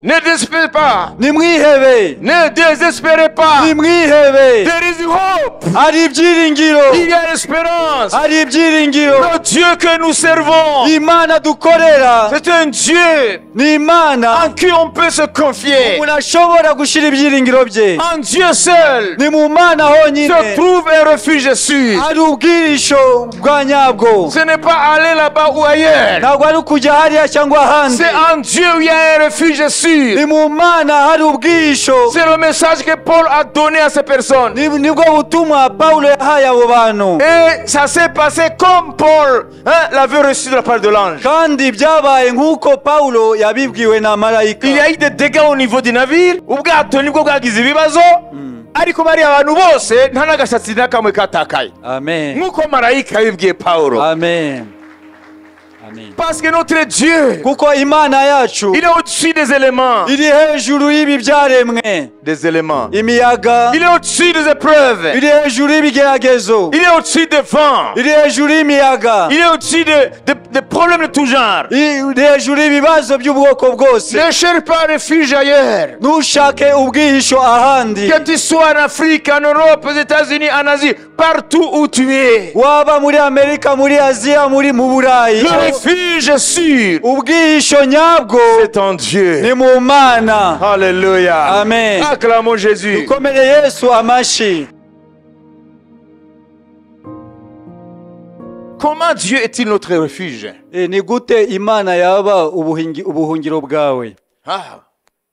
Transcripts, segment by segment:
Ne désespérez pas. nimwihebe Ne désespérez pas. nimwihebe There is hope. hari ibyiringiro Il y a l'espérance. hari ibyiringiro Le Dieu que nous servons, imana dukorera c'est un Dieu ni imana en qui on peut se confier. umuntu ashobora gushyira ibyiringiro bye En Dieu seul ni mu mana se honyine trouve un refuge sûr. hari ubwirisho bwa nyabwo Ce n'est pas aller là-bas ou ailleurs. ntabwo ari ukujya hariya cyangwa ahandi C'est en Dieu où il y a un refuge sûr. ni mu mana hari ubwirisho C'est le message que Paul a donné à ces personnes. nibwo butumwa pawulo yahaye abo bantu Et ça s'est passé comme Paul l'avait reçu de la part de l'ange. kandi byabaye nk'uko pawulo yabibwiwe na marayika Il y a eu des dégâts au niveau du navire. Ubwato nibwo bwagize ibibazo. Ariko bari abantu bose nta n'agasatsi n'akamwe katakaye. amen Nk'uko marayika yabibwiye Pawulo. amen amen Parce que notre Dieu, kuko imana yacu il est au-dessus des éléments. iri hejuru y'ibi byaremwe Des éléments. imiyaga Il est au-dessus des épreuves. iri hejuru y'ibigeragezo Il est au-dessus des vents. iri hejuru y'imiyaga Il est au-dessus des problèmes de tout genre. iri hejuru y'ibibazo by'ubwoko bwose Ne cherche pas refuge ailleurs. ntushake ubwihisho ahandi Que tu sois en Afrique, en Europe, aux États-Unis, en Asie, partout où tu es. waba muri amerika muri aziya muri mu burayi Le refuge sûr, ubwihisho nyabwo c'est en Dieu. ni mu mana Alléluia. amen Acclamons Jésus. dukomere yesu amashi Comment Dieu est-il notre refuge? ni gute imana yaba ubuhungiro bwawe Ah.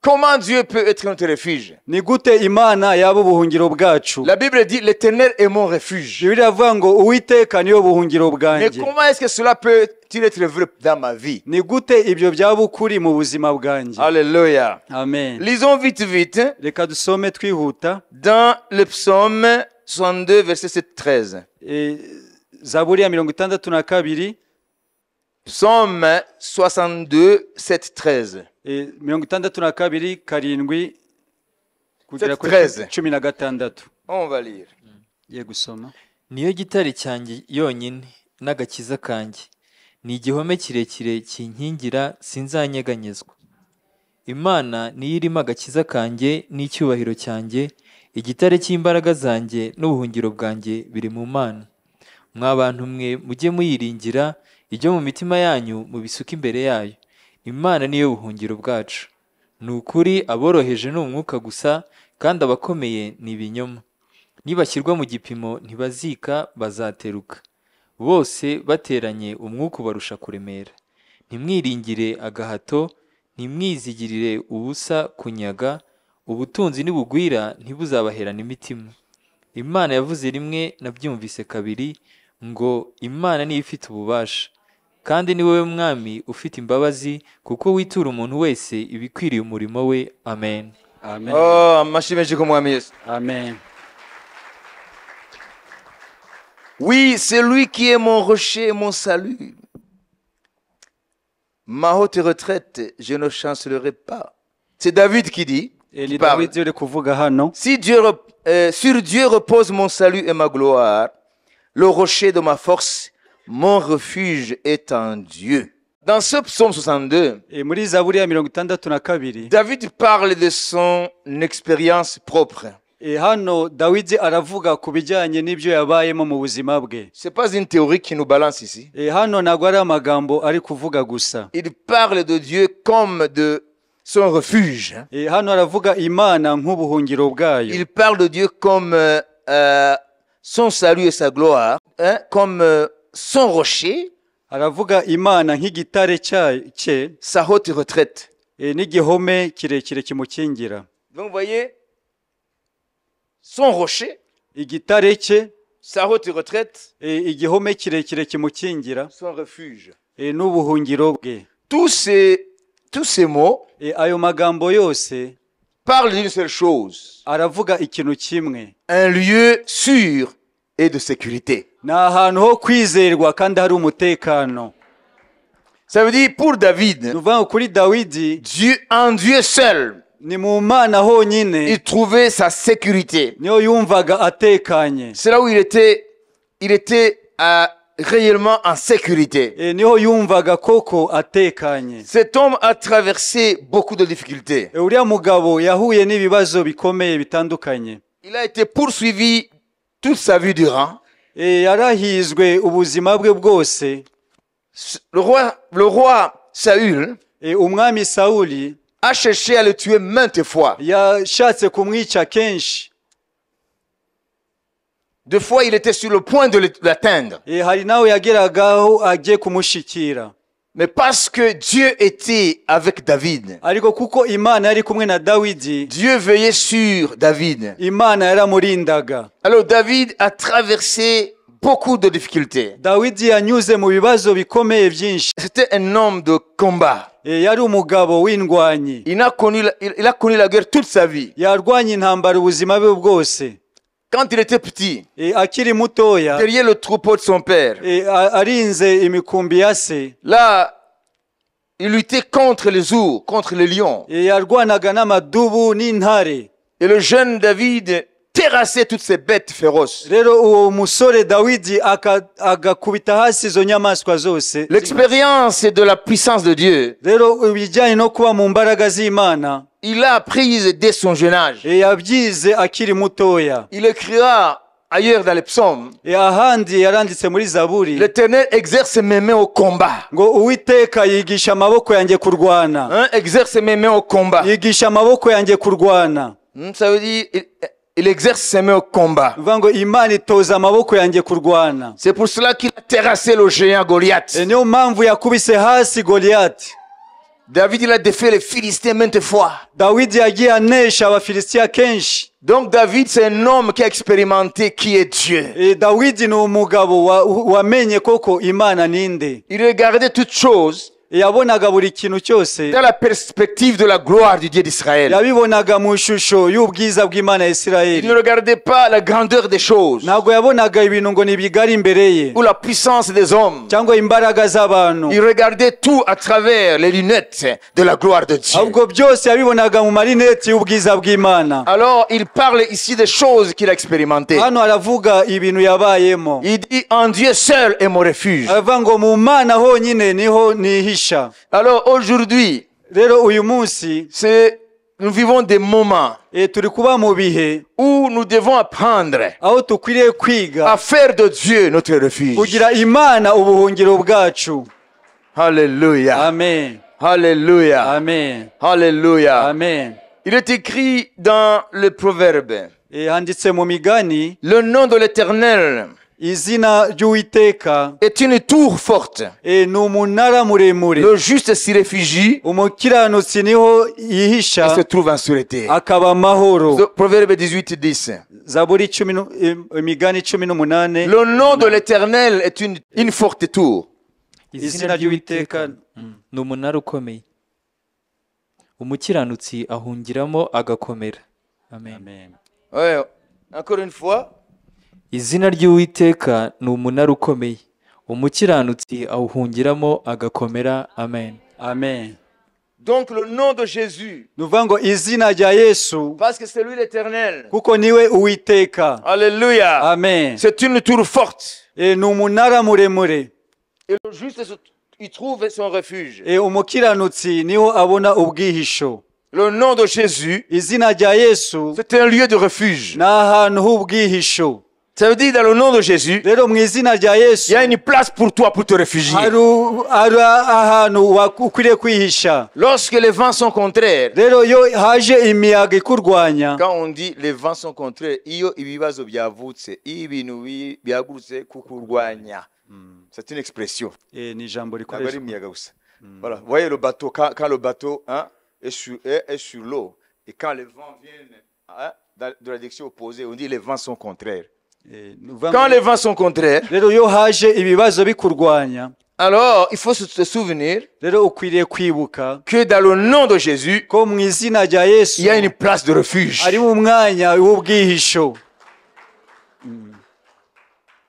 Comment Dieu peut être notre refuge? ni gute imana yaba ubuhungiro bwacu La Bible dit l'Éternel est mon refuge. bibiliya avuga ngo uwiteka niyo buhungiro Mais bwanjye comment est-ce que cela peut-il être vrai dans ma vie? ni gute ibyo byaba ukuri mu buzima bwanjye Alléluia. amen Lisons vite reka dusome twihuta dans le psaume 62, verset 7-13. zaburi ya 62 Psaume 62, 7-13. 62 karindwi kugera kuri 13. 16 On va lire. ye gusoma niyo gitare cyanjye yonyine n'agakiza kanjye ni igihome kirekire kinkingira sinzanyeganyezwa imana niyo irimo agakiza kanjye n'icyubahiro cyanjye igitare cy'imbaraga zanjye n'ubuhungiro bwanjye biri mu mana mwa bantu mwe mujye muyiringira ibyo mu mitima yanyu mubisuka imbere yayo imana niyo buhungiro bwacu ni ukuri aboroheje ni umwuka gusa kandi abakomeye ni ibinyoma nibashyirwa mu gipimo ntibazika bazateruka bose bateranye umwuka ubarusha kuremera ntimwiringire agahato ntimwizigirire ubusa kunyaga ubutunzi nibugwira ntibuzabaherane imitima imana yavuze rimwe nabyumvise kabiri ngo imana niyo ifite ububasha kandi ni wowe mwami ufite imbabazi kuko witura umuntu wese ibikwiriye umurimo we amen amen Oh, amashimwe comme moi, Yesu. amen Oui, c'est lui qui est mon rocher et mon salut. Ma haute retraite, je ne chancellerai pas. C'est David qui dit. ni qui parle. dawidi uri kuvuga hano Si sur Dieu repose mon salut et ma gloire, le rocher de ma force, mon refuge est en Dieu. Dans ce psaume 62, muri zaburi ya 62 David parle de son expérience propre. hano dawidi aravuga ku bijyanye n'ibyo yabayemo mu buzima bwe Ce n'est pas une théorie qui nous balance ici. hano ntabwo ari amagambo ari kuvuga gusa Il parle de Dieu comme de son refuge. hano aravuga imana nk'ubuhungiro bwayo Il parle de Dieu comme son salut et sa gloire, comme son rocher, aravuga imana nk'igitare cye sa haute retraite. n'igihome kirekire kimukingira Donc vous voyez, son rocher, igitare cye sa haute retraite, igihome kirekire kimukingira son refuge. n'ubuhungiro bwe Tous ces mots ayo magambo yose parlent d'une seule chose, aravuga ikintu kimwe un lieu sûr et de sécurité. ni ahantu ho kwizerwa kandi hari umutekano Ça veut dire pour David, ni ukuvuga ngo kuri dawidi en Dieu seul, ni mu mana honyine il trouvait sa sécurité. niyo yumvaga atekanye C'est là où il était réellement en sécurité. niho yumvaga koko atekanye. Cet homme a traversé beaucoup de difficultés. Uriya mugabo yahuye n'ibibazo bikomeye bitandukanye. Il a été poursuivi toute sa vie durant. Yarahizwe ubuzima bwe bwose. Le roi Saül umwami Sawuli a cherché à le tuer maintes fois. yashatse kumwica kenshi. Deux fois, il était sur le point de l'atteindre. hari nawe yageragaho agiye kumushikira. Mais parce que Dieu était avec David, ariko kuko Imana yari kumwe na Dawidi, Dieu veillait sur David. Imana yaramurindaga. Alors David a traversé beaucoup de difficultés. Dawidi yanyuze mu bibazo bikomeye byinshi. C'était un homme de combat. yari umugabo w'indwanyi. Il a connu la guerre toute sa vie. yarwanye intambara ubuzima bwe bwose. Quand il était petit, akiri mutoya, derrière le troupeau de son père, arinze imikumbi ya se, là, il luttait contre les ours, contre les lions. yarwanaga n'amadubu n'intare. Et le jeune David terrassait toutes ces bêtes féroces. rero uwo musore Dawidi agakubita hasi izo nyamaswa zose. L'expérience de la puissance de Dieu, rero ibijyanye no kuba mu mbaraga z'Imana, il l'a apprise dès son jeune âge. yabyize akiri mutoya. Il écrira ailleurs dans les psaumes, ahandi yaranditse muri Zaburi, l'Éternel exerce mes mains au combat. ngo Uwiteka yigisha amaboko yanjye kurwana. Exerce mes mains au combat. yigisha amaboko yanjye kurwana. Ça veut dire, il exerce ses mains au combat. ngo Imana itoza amaboko yanjye kurwana. C'est pour cela qu'il a terrassé le géant Goliath. niyo mpamvu yakubise hasi Goliath. David, il a défait les Philistins maintes fois. Dawidi yagiye anesha abafilisitiya kenshi. Donc David, c'est un homme qui a expérimenté qui est Dieu. Dawidi ni umugabo wamenye koko Imana ninde. Il regardait toutes choses yabonaga buri kintu cyose dans la perspective de la gloire du Dieu d'Israël. yabibonaga mu ishusho y'ubwiza bw'Imana ya Il Isirayeli. ne regardait pas la grandeur des choses ntabwo yabonaga ibintu ngo nibigari imbere ye ou la puissance des hommes. cyangwa imbaraga z'abantu. Il regardait tout à travers les lunettes de la gloire de Dieu. ahubwo byose yabibonaga mu marineti y'ubwiza bw'Imana. Alors il parle ici des choses qu'il a expérimentées. hano aravuga ibintu yabayemo. Il dit en Dieu seul est mon refuge. aravuga ngo mu Mana honyine niho nihisha. Alors aujourd'hui, rero uyu munsi nous vivons des moments turi kuba mu bihe où nous devons apprendre aho tukwiriye kwiga à faire de Dieu notre refuge. kugira Imana ubuhungiro bwacu. Alléluia. Amen. Alléluia. Amen. Alléluia. Amen. Il est écrit dans le proverbe, handitse mu migani, le nom de l'Éternel izina ry'Uwiteka est une tour forte. ni umunara muremure. Le juste s'y réfugie umukiranutsi niho yihisha et se trouve en sûreté. akaba amahoro. Proverbe 18:10. Zaburi imigani 18. Le nom de l'Éternel est une forte tour. izina ry'Uwiteka ni umunara ukomeye, umukiranutsi ahungiramo agakomera. Amen. Ouais, encore une fois. izina ry'Uwiteka ni umunara ukomeye, umukiranutsi awuhungiramo agakomera. Amen. Amen. Donc le nom de Jésus, nuvuga ngo izina rya Yesu parce que c'est lui l'Éternel. kuko niwe Uwiteka. Alléluia. Amen. C'est une tour forte. ni umunara muremure. Et le juste, il trouve son refuge. umukiranutsi niho abona ubwihisho. Le nom de Jésus, izina rya Yesu c'est un lieu de refuge. ni ahantu h'ubwihisho. Ça veut dire dans le nom de Jésus, rero mu izina rya Yesu il y a une place pour toi pour te réfugier. hari ahantu ukwiriye kwihisha. Lorsque les vents sont contraires, rero iyo haje imiyaga ikurwanya, quand on dit les vents sont contraires, iyo ibibazo byavutse, ibintu byagurutse kukurwanya. C'est une expression. ni ijambo Ntabwo rikoreshwa. ari imiyaga gusa. Voilà, vous voyez le bateau, quand le bateau est sur l'eau, et quand les vents viennent de la direction opposée, on dit les vents sont contraires. Quand les vents sont contraires, rero iyo haje ibibazo bikurwanya, alors il faut se souvenir rero ukwiriye kwibuka que dans le nom de Jésus, ko mu izina rya Yesu il y a une place de refuge. ari mu mwanya w'ubwihisho.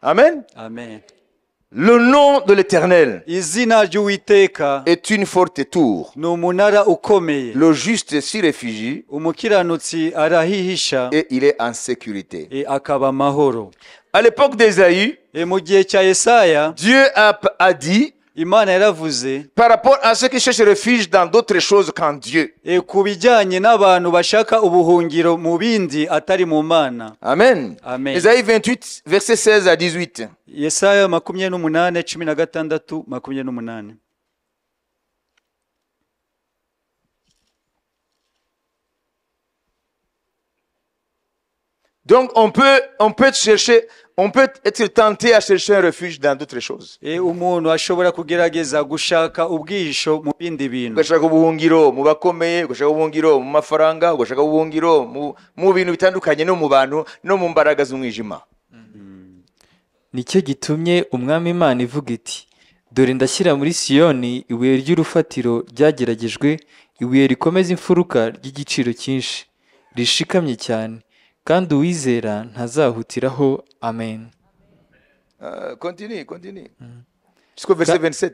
Amen. Amen. Le nom de l'Éternel izina ry'Uwiteka est une forte tour. ni umunara ukomeye. Le juste s'y réfugie umukiranutsi arahihisha et il est en sécurité. akaba amahoro. À l'époque d'Ésaïe, mu gihe cya Yesaya Dieu a dit Imana yaravuze par rapport à ceux qui cherchent refuge dans d'autres choses qu'en Dieu. ku bijyanye n'abantu bashaka ubuhungiro mu bindi atari mu Mana. Amen. Amen. Ésaïe 28, versets 16 à 18. Yesaya 28:16-28. Donc on peut être tenté à chercher un refuge dans d'autres choses. Umuntu ashobora kugerageza gushaka ubwihisho mu bindi bintu. Ugashaka ubuhungiro mu bakomeye, ugashaka ubuhungiro mu mafaranga, ugashaka ubuhungiro mu bintu bitandukanye no mu bantu no mu mbaraga z'umwijima. Nicyo gitumye umwami Imana ivuga iti, dore ndashyira muri Siyoni ibuye ry'urufatiro ryageragejwe, ibuye rikomeza imfuruka ry'igiciro cyinshi, rishikamye cyane, kandi uwizera ntazahutiraho. Amen. Continue. Jusqu'au verset 27.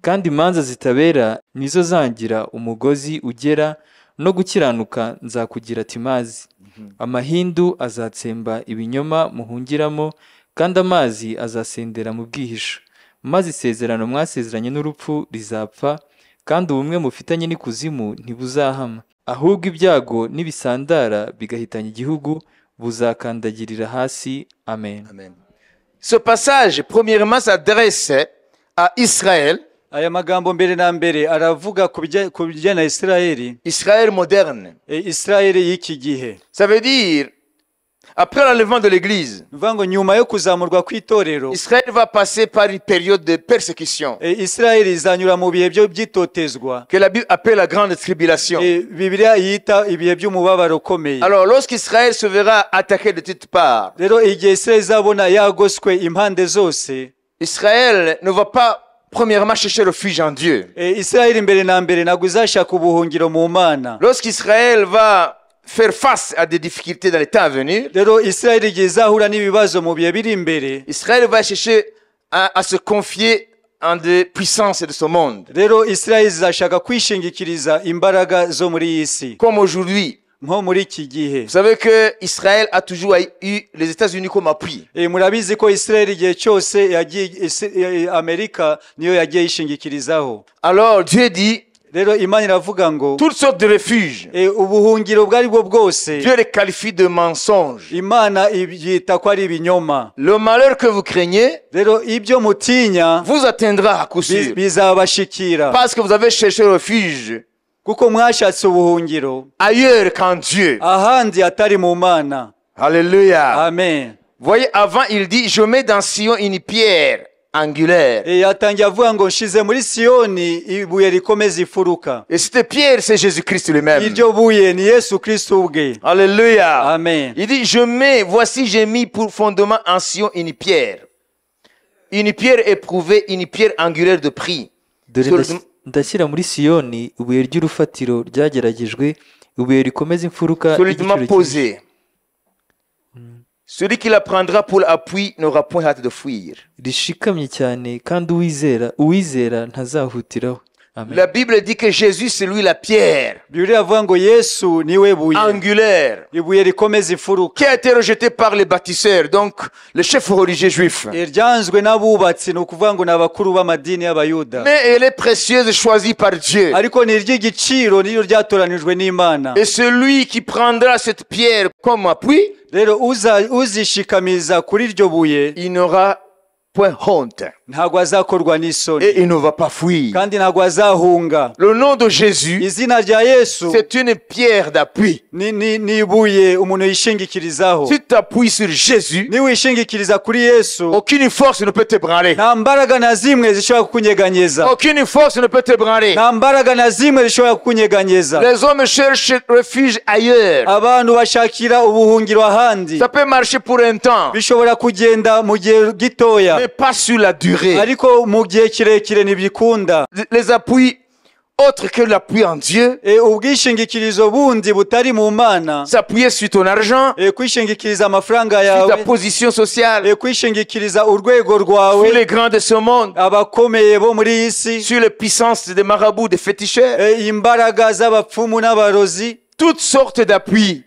Kandi imanza zitabera nizo zangira umugozi ugera, no gukiranuka nzakugira Timazi. Amahindu azatsemba ibinyoma muhungiramo, kandi amazi azasendera mu bwihisho. Maze isezerano mwasezeranye n'urupfu rizapfa, kandi ubumwe mufitanye n'ikuzimu ntibuzahama. Ahubwo ibyago n'ibisandara bigahitanya igihugu buzakandagirira hasi. Amen. Amen. Ce passage, premièrement, s'adresse à Israël. Aya magambo mbere na mbere aravuga ku bijyanye na Isirayeli. Israël moderne. Isirayeli y'iki gihe. Ça veut dire, après l'enlèvement de l'église, nyuma yo kuzamurwa kw'itorero, Israël va passer par une période de persécution Isirayeli izanyura mu bihe byo byitotezwa que la Bible appelle la grande tribulation. Bibiliya yita ibihe by'umubabaro ukomeye. Alors lorsqu'Israël se verra attaqué de toutes parts, rero igihe Isirayeli izabona yagoswe impande zose, Israël ne va pas premièrement chercher refuge en Dieu. Isirayeli mbere na mbere ntabwo izashaka ubuhungiro mu Mana. Lorsqu'Israël va faire face à des difficultés dans les temps à venir, Israël va chercher à se confier en des puissances de ce monde. Comme aujourd'hui. Vous savez que Israël a toujours eu les États-Unis comme appui. Alors Dieu dit, toutes sortes de refuges, Dieu les qualifie de mensonges. Le malheur que vous craignez vous atteindra à coup sûr, parce que vous avez cherché refuge ailleurs qu'en Dieu. Alléluia. Amen. Voyez, avant il dit, je mets dans Sion une pierre angulaire. Et cette pierre, c'est Jésus-Christ lui-même. Alléluia. Amen. Il dit, voici j'ai mis pour fondement en Sion une pierre éprouvée, une pierre angulaire de prix. Ndashyira muri Siyoni ibuye ry'urufatiro ryageragejwe, ibuye rikomeza imfuruka solidement posé. Celui qui la prendra pour l'appui n'aura point hâte de fuir. Rishikamye cyane, kandi uwizera ntazahutiraho. La Bible dit que Jésus c'est lui la pierre angulaire qui a été rejetée par les bâtisseurs, donc les chefs religieux juifs. Mais elle est précieuse et choisie par Dieu. Et celui qui prendra cette pierre comme appui, il n'aura point honte. Et il ne va pas fuir. Le nom de Jésus, c'est une pierre d'appui. Si tu t'appuies sur Jésus, aucune force ne peut t'ébranler. Aucune force ne peut t'ébranler. Les hommes cherchent refuge ailleurs. Ça peut marcher pour un temps, mais pas sur la durée. Les appuis autres que l'appui en Dieu, s'appuyer sur ton argent, sur ta position sociale, sur les grands de ce monde, sur les puissances des marabouts, des féticheurs, toutes sortes d'appuis.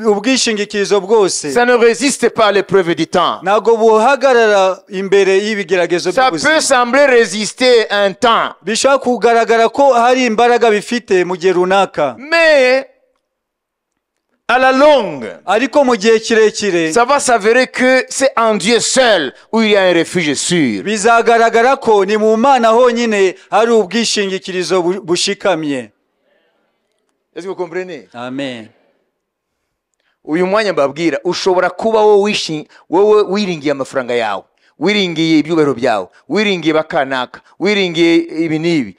ubwishingikirizo bwose Ça ne résiste pas à l'épreuve du temps. ntabwo buhagarara imbere y'ibigeragezo Ça peut by'ubuzima sembler résister un temps, bishobora kugaragara ko hari imbaraga bifite mu gihe runaka mais à la longue, ariko mu gihe kirekire ça va s'avérer que c'est en Dieu seul où il y a un refuge sûr. bizagaragara ko ni mu Mana honyine hari ubwishingikirizo bushikamye. Est-ce que vous comprenez? Amen. Uyu mwanya mbabwira ushobora kuba wowe wiringiye amafaranga yawe, wiringiye ibyubahiro byawe, wiringiye bakanaka, wiringiye ibi n'ibi.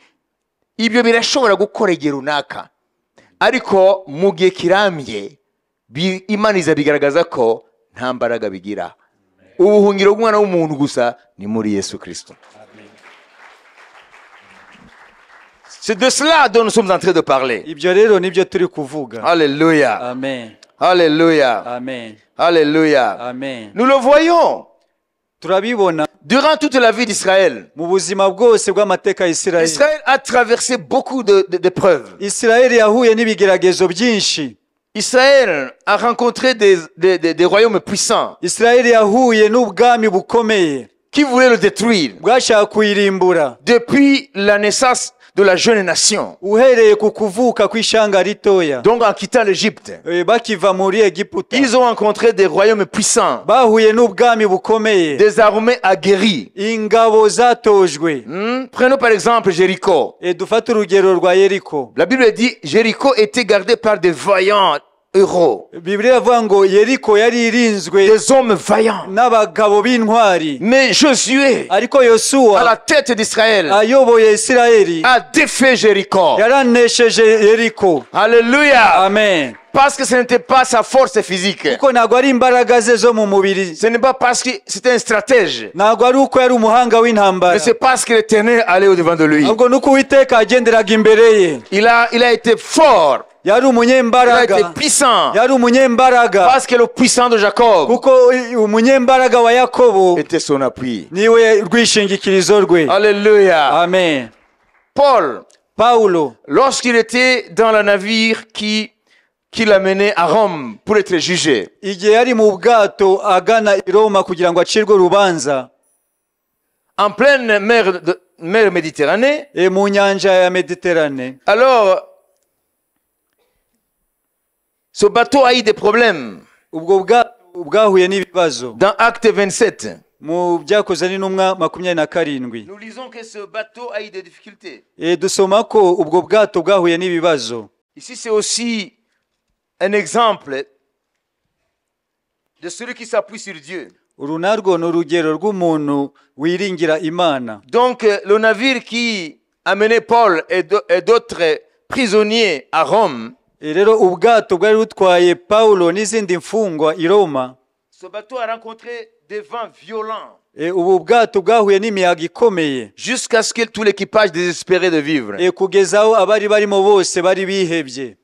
Ibyo birashobora gukora igihe runaka, ariko mu gihe kirambye Imana izabigaragaza ko nta mbaraga bigira. Ubuhungiro bw'umwana w'umuntu gusa ni muri Yesu Kristo. C'est de cela dont nous sommes en train de parler. Ibyo rero nibyo turi kuvuga. Alléluia. Amen. Alléluia. Amen. Alléluia. Amen. Nous le voyons. Turabibona Durant toute la vie d'Israël, mu buzima bwose bw'amateka ya Isirayeli. Israël a traversé beaucoup d'épreuves. Isirayeli yahuye n'ibigeragezo byinshi. Israël a rencontré des royaumes puissants Isirayeli yahuye n'ubwami bukomeye qui voulaient le détruire bwashaka kuyirimbura depuis la naissance de la jeune nation. uhereye ku kuvuka kw'ishanga ritoya. Donc en quittant l'Égypte, Bakiva muri Egiputa ils ont rencontré des royaumes puissants, bahuye n'ubwami bukomeye, des armées aguerries. ingabo zatojwe. Prenons par exemple Jéricho. Dufate urugero rwa Yeriko. La Bible dit Jéricho était gardé par des vaillants héros, Bibiliya avuga ngo Yeriko yari irinzwe des hommes vaillants. n'abagabo b'intwari, Mais Josué, ariko à Yosuwa la tête d'Israël, ayoboye Isirayeli a défait Jéricho. yaranesheje Yeriko. Alléluia. Amen. Parce que ce n'était pas sa force physique. kuko ntabwo ari imbaraga ze zo mu mubiri, Ce n'est pas parce que c'était un stratège. ntabwo ari uko yari umuhanga w'intambara, Mais c'est parce que l'Éternel allait au-devant de lui. ahubwo nuko Uwiteka yagenderaga imbere ye. Il a été fort. Yari Il a été umunyembaraga, puissant. yari umunyembaraga Parce que le puissant de Jacob kuko umunyembaraga wa Yakobo était son appui. niwe rwishingikirizo rwe. Alléluia. Amen. Paul, Paulo lorsqu'il était dans le navire qui l'amenait à Rome pour être jugé, igihe yari mu bwato agana i Roma kugira ngo acirwe urubanza, en pleine mer Méditerranée, mu nyanja ya Mediterane, alors ce bateau a eu des problèmes. ubwo bwato bwahuye n'ibibazo. Dans Acte 27, Mu byakozwe n'intumwa 27, nous lisons que ce bateau a eu des difficultés. dusoma ko ubwo bwato bwahuye n'ibibazo. Ici, c'est aussi un exemple de celui qui s'appuie sur Dieu. Uru narwo ni urugero rw'umuntu wiringira Imana. Donc, le navire qui amenait Paul et d'autres prisonniers à Rome, Rero ubwato bwari butwaye Paulo n'izindi mfungwa i Roma, ce bateau a rencontré des vents violents ubu bwato bwahuye n'imiyaga ikomeye, jusqu'à ce que tout l'équipage désespérait de vivre. kugeza aho abari barimo bose bari bihebye.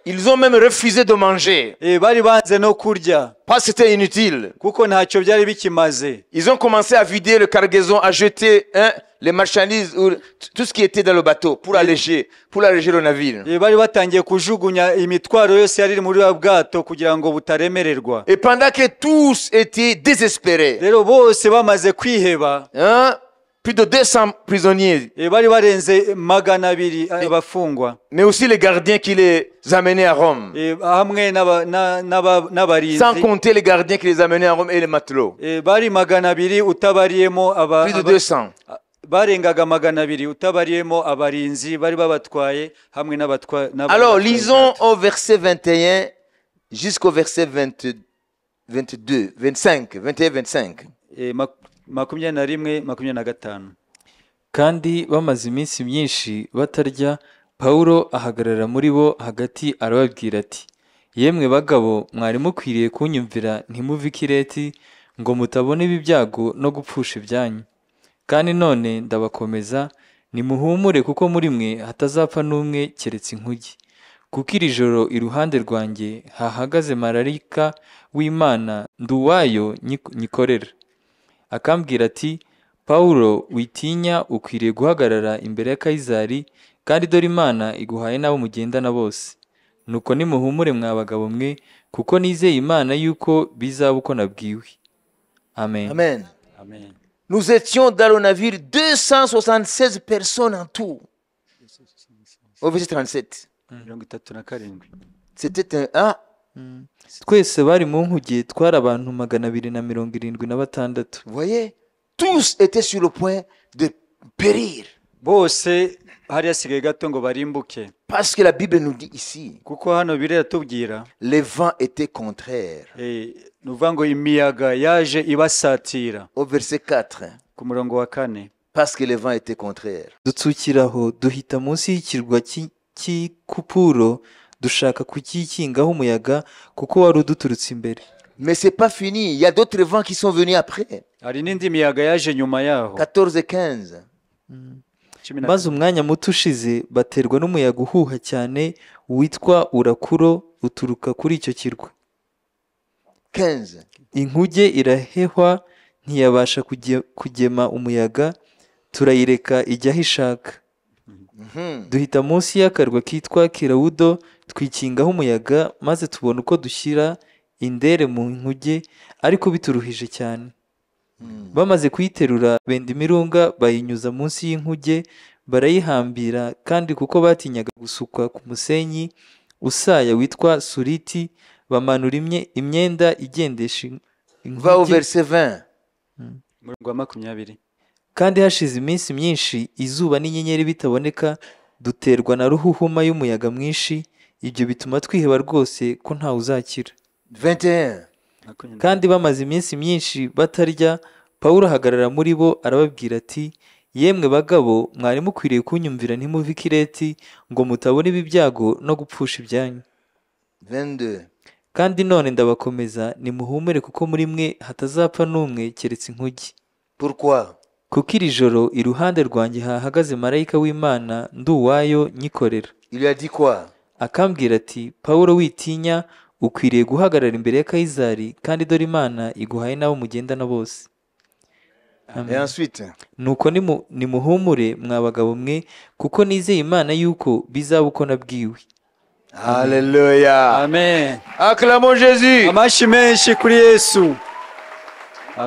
Ils ont même refusé de manger Bari banze no kurya parce que c'était inutile. kuko ntacyo byari bikimaze. Ils ont commencé à vider le cargaison, à jeter les marchandises ou tout ce qui était dans le bateau pour alléger le navire. Bari batangiye kujugunya imitwaro yose yari muri bwato kugira ngo butaremererwa. Et pendant que tous étaient désespérés, Rero bose bamaze kwiheba, plus de 200 prisonniers, bari barenze 200 abafungwa, mais aussi les gardiens qui les amenaient à Rome. hamwe n'abarinzi, Sans compter les gardiens qui les amenaient à Rome et les matelots. bari 200 utabariyemo Plus de 200. barengaga 200 utabariyemo abarinzi bari babatwaye hamwe Alors, lisons au verset 21 jusqu'au verset 22, 25, 21, 25. 21, 25. Kandi bamaze iminsi myinshi batarya, Pawulo ahagarara muri bo hagati arababwira ati, yemwe bagabo, mwari mukwiriye kunyumvira ntimuve i Kireti, ngo mutabona ibi byago no gupfusha ibyanyu. Kandi none ndabakomeza, nimuhumure kuko muri mwe hatazapfa n'umwe keretse inkugi. Kuko iri joro iruhande rwanjye hahagaze marayika w'Imana, ndi uwayo nyikorera. Akambwira ati, Pawulo, witinya, ukwiriye guhagarara imbere ya Kayizari, kandi dore Imana iguhaye n'abo mugendana bose. nuko nimuhumure mwa bagabo mwe kuko nizeye Imana yuko bizaba uko nabwiwe. Amen. Amen. Amen. Nous étions dans le navire 276 personnes en tout. Au verset 37. 37. C'était un... Twese bari mu nkuge twari abantu 276. Vous voyez, tous étaient sur le point de périr. Bose hari hasigaye gato ngo barimbuke. Parce que la Bible nous dit ici, Kuko hano biratubwira les vents étaient contraires. nuvuga ngo imiyaga yaje ibasatira. Au verset 4. Ku murongo wa 4. Parce que les vents étaient contraires. Dutsukiraho duhita munsi y'ikirwa cy'Ikupuro dushaka kukikingaho umuyaga kuko wari uduturutse imbere. Mais c'est pas fini, il y a d'autres vents qui sont venus après. Hari n'indi miyaga yaje nyuma yaho. 14 et 15. Maze umwanya muto ushize baterwa n'umuyaga uhuha cyane witwa Urakuro uturuka kuri icyo kirwa. 15. Inkuge irahehwa ntiyabasha kugema umuyaga turayireka ijya aho ishaka. Duhita munsi y'akarwa kitwa Kirawudo twikingaho umuyaga maze tubona uko dushyira indere mu nkuge ariko bituruhije cyane. Bamaze kuyiterura benda imirunga bayinyuza munsi y'inkuge barayihambira kandi kuko batinyaga gusukwa ku musenyi usaya witwa Suriti bamanura imyenda igendesha Va au verset 20. Murongo wa 20. Kandi hashize iminsi myinshi izuba n'inyenyeri bitaboneka duterwa na ruhuhuma y'umuyaga mwinshi ibyo bituma twiheba rwose ko ntawe uzakira. 21. Kandi bamaze iminsi myinshi batarya Pawulo ahagarara muri bo arababwira ati yemwe bagabo mwari mukwiriye kunyumvira ntimuve i Kireti ngo mutabona ibi byago no gupfusha ibyanyu. 22. Kandi none ndabakomeza nimuhumure kuko muri mwe hatazapfa n'umwe keretse inkugi. Pourquoi? Kuko iri joro iruhande rwanjye hahagaze marayika w'Imana nduwayo nyikorera. Il lui a dit quoi? Akambwira ati Pawulo witinya ukwiriye guhagarara imbere ya Kayizari kandi dore Imana iguhaye n'abo mugendana bose. Et ensuite, nuko nimuhumure mwa bagabo mwe kuko nizeye Imana yuko bizaba uko nabwiwe. Alléluia. Amen. Acclamons Jésus. Amashi menshi kuri Yesu.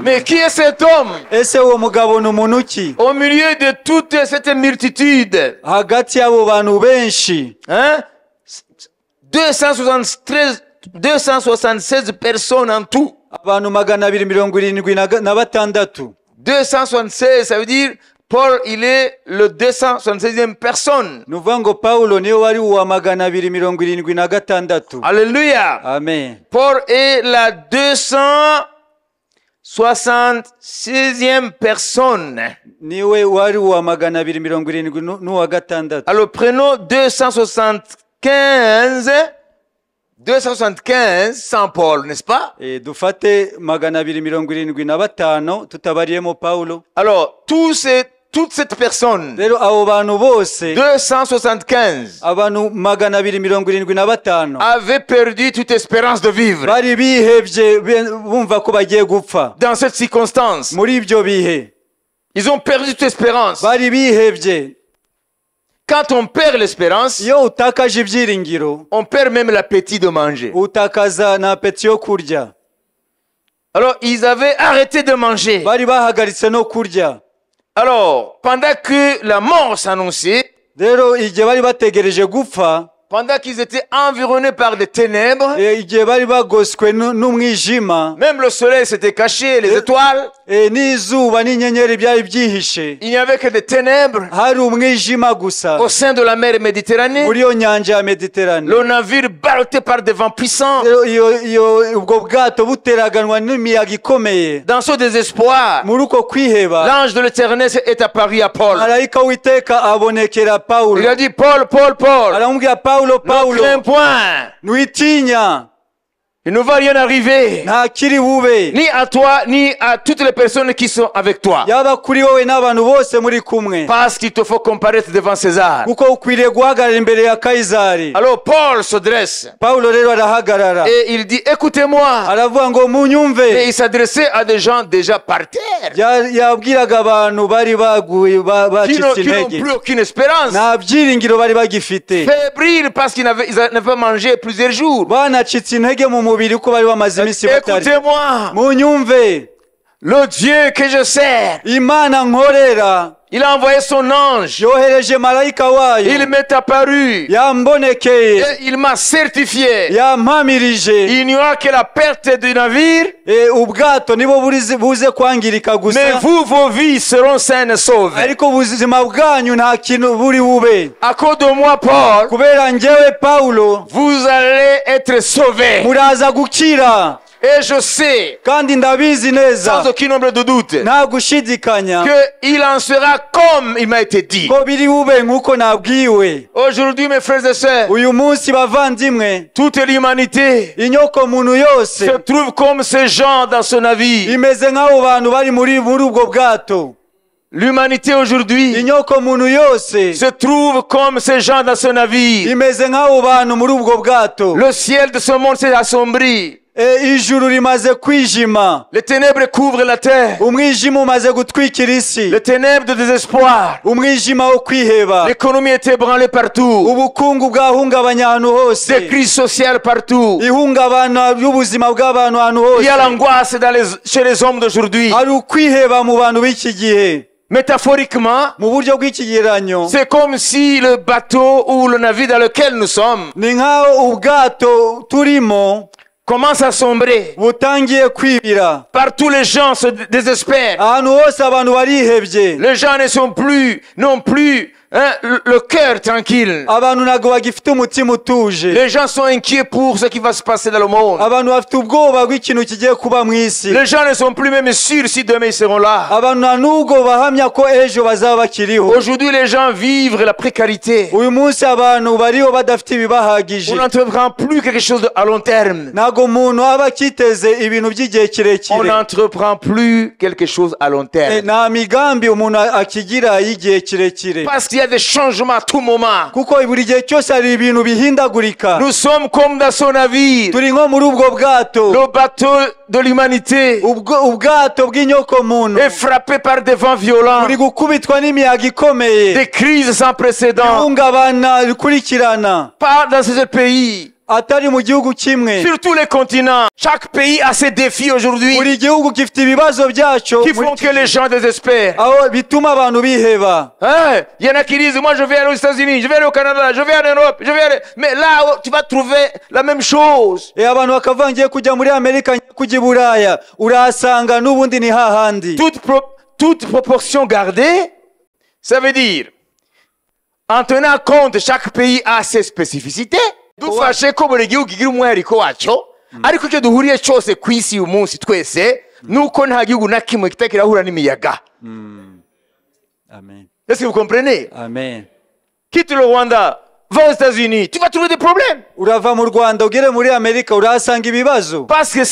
Mais qui est cet homme? Ese uwo mugabo ni umuntu ki? Au milieu de toute cette multitude. Hagati y'abo bantu benshi. Hein? 276 personnes en tout. Abantu 276. 276, ça veut dire Paul, il est le 276e personne. Nuvuga ngo Paulo niwe wari uwa 276. Alléluia. Amen. Paul est la 266e personne. Niwe wari uwa 276. Alors prenons 275 sans Paul, n'est-ce pas? Dufate 275 tutabariyemo Paulo. Alors toute cette personne, Rero abo bantu bose 275, abantu 275 avait perdu toute espérance de vivre. bari bihebye bumva ko bagiye gupfa. Dans cette circonstance, Muri ibyo bihe ils ont perdu toute espérance. bari bihebye. Quand on perd l'espérance, Iyo utakaje ibyiringiro on perd même l'appétit de manger. utakaza na apeti yo kurya. Alors ils avaient arrêté de manger. Bari bahagaritse no kurya. Alors pendant que la mort s'annonçait, Rero igihe bari bategereje gupfa, pendant qu'ils étaient environnés par des ténèbres, igihe bari bagoswe n'umwijima, même le soleil s'était caché, les étoiles, n'izuba n'inyenyeri byari byihishe, il n'y avait que des ténèbres hari umwijima gusa au sein de la mer Méditerranée. muri iyo nyanja ya Mediterane. Le navire ballotté par des vents puissants. Ubwo bwato buteraganwa n'imiyaga ikomeye. Dans ce désespoir, Muri uko kwiheba, l'ange de l'Éternel est apparu à Paul. marayika w'Uwiteka abonekera Paulo. Il a dit, Paul, Paul, Paul, Aramubwira Paulo, ne crains point. Nwitinya. Il ne va rien arriver. nta kiri bube Ni à toi, ni à toutes les personnes qui sont avec toi. yaba kuri wowe n'abantu bose muri kumwe Parce qu'il te faut comparaître devant César. kuko ukwiriye guhagarara imbere ya Kayizari. Alors Paul se dresse Paulo rero arahagarara et il dit, écoutez-moi. aravuga ngo Et munyumve. il s'adressait à des gens déjà par terre, Yabwiraga abantu bari baguye qui n'ont bacitse intege, plus aucune espérance. nta byiringiro bari bagifite, Fébriles parce qu'ils n'avaient pas mangé plusieurs jours. banacitse intege mu mubiri ko bari bamaze iminsi batari. Écoutez-moi, Munyumve, le Dieu que je sers, Imana nkorera il a envoyé son ange, yohereje marayika wayo, il m'est apparu yambonekeye, et il m'a certifié. yampamirije, Il n'y aura que la perte du navire, ubwato nibo buze kwangirika mais gusa, vous, vos vies seront saines et sauvées. ariko ubuzima bwanyu nta kintu buri bube. À cause de moi, Paul, Kubera njyewe Paulo vous allez être sauvés. muraza gukira, Et je sais, kandi ndabizi neza sans aucun nombre de doutes, nta gushidikanya qu'il en sera comme il m'a été dit. ko biri bube nk'uko nabwiwe. Aujourd'hui, mes frères et sœurs, Uyu munsi bavandimwe, toute l'humanité inyoko muntu yose se trouve comme ces gens dans ce navire. imeze nk'abo bantu bari muri ubwo bwato. L'humanité aujourd'hui Inyoko muntu yose se trouve comme ces gens dans ce navire. imeze nk'abo bantu muri ubwo bwato. Le ciel de ce monde s'est assombri. Ijuru rimaze kwijima, Les ténèbres couvrent la terre. umwijima umaze gutwikira isi, Les ténèbres de désespoir. umwijima wo kwiheba, L'économie est ébranlée partout. ubukungu bwahungabanya ahantu Des hose, crises sociales partout. ihungabana ry'ubuzima bw'abantu ahantu Il y a hose, l'angoisse chez les hommes d'aujourd'hui. hari ukwiheba mu bantu b'iki gihe. Métaphoriquement, Mu buryo bw'ikigereranyo, c'est comme si le bateau ou le navire dans lequel nous sommes ni nk'aho ubwato turimo commence à sombrer. butangiye kwibira, Partout les gens se désespèrent. ahantu hose abantu barihebye, Les gens n'ont plus le cœur tranquille. abantu ntabwo bagifite umutima utuje, Les gens sont inquiets pour ce qui va se passer dans le monde. abantu bafite ubwoba bw'ikintu kigiye kuba mu isi, Les gens ne sont plus même sûrs si demain ils seront là. abantu nta n'ubwo bahamya ko ejo bazaba bakiriho. Aujourd'hui, les gens vivent la précarité. Uyu munsi abantu bariho badafite ibibahagije, On n'entreprend plus quelque chose à long terme. ntabwo umuntu aba akiteze ibintu by'igihe On kirekire, n'entreprend plus quelque chose à long terme. nta migambi umuntu akigira y'igihe kirekire, Parce qu'il y a des changements à tout moment. kuko buri gihe cyose hari ibintu bihindagurika. Nous sommes comme dans son navire, Turi nko muri ubwo bwato, le bateau de l'humanité ubwato bw'inyoko muntu est frappé par des vents violents, buri gukubitwa n'imiyaga ikomeye, des crises sans précédent. ihungabana rikurikirana, Pas dans ce pays, atari mu gihugu kimwe. sur tous les continents. Chaque pays a ses défis aujourd'hui Buri gihugu gifite ibibazo byacyo qui font que les gens désespèrent. aho bituma abantu biheba. Hein? Il y en a qui disent, moi je vais aller aux États-Unis, je vais aller au Canada, je vais aller en Europe, je vais aller... Mais là, tu vas trouver la même chose. Abantu bakavuga ngiye kujya muri Amerika, ngiye kujya i Buraya, urahasanga n'ubundi ni hahandi. Toute proportion gardée, ça veut dire, en tenant compte, chaque pays a ses spécificités. Dufashe ko buri gihugu kigira umwihariko wacyo, ariko icyo duhuriye cyose ku isi uyu munsi twese nuko nta gihugu na kimwe kitakirahura n'imiyaga. Amen. Est-ce que vous comprenez? Amen. Quitte le Rwanda, va aux États-Unis, tu vas trouver des problèmes. Urava mu Rwanda ugere muri Amerika urahasanga ibibazo, Parce que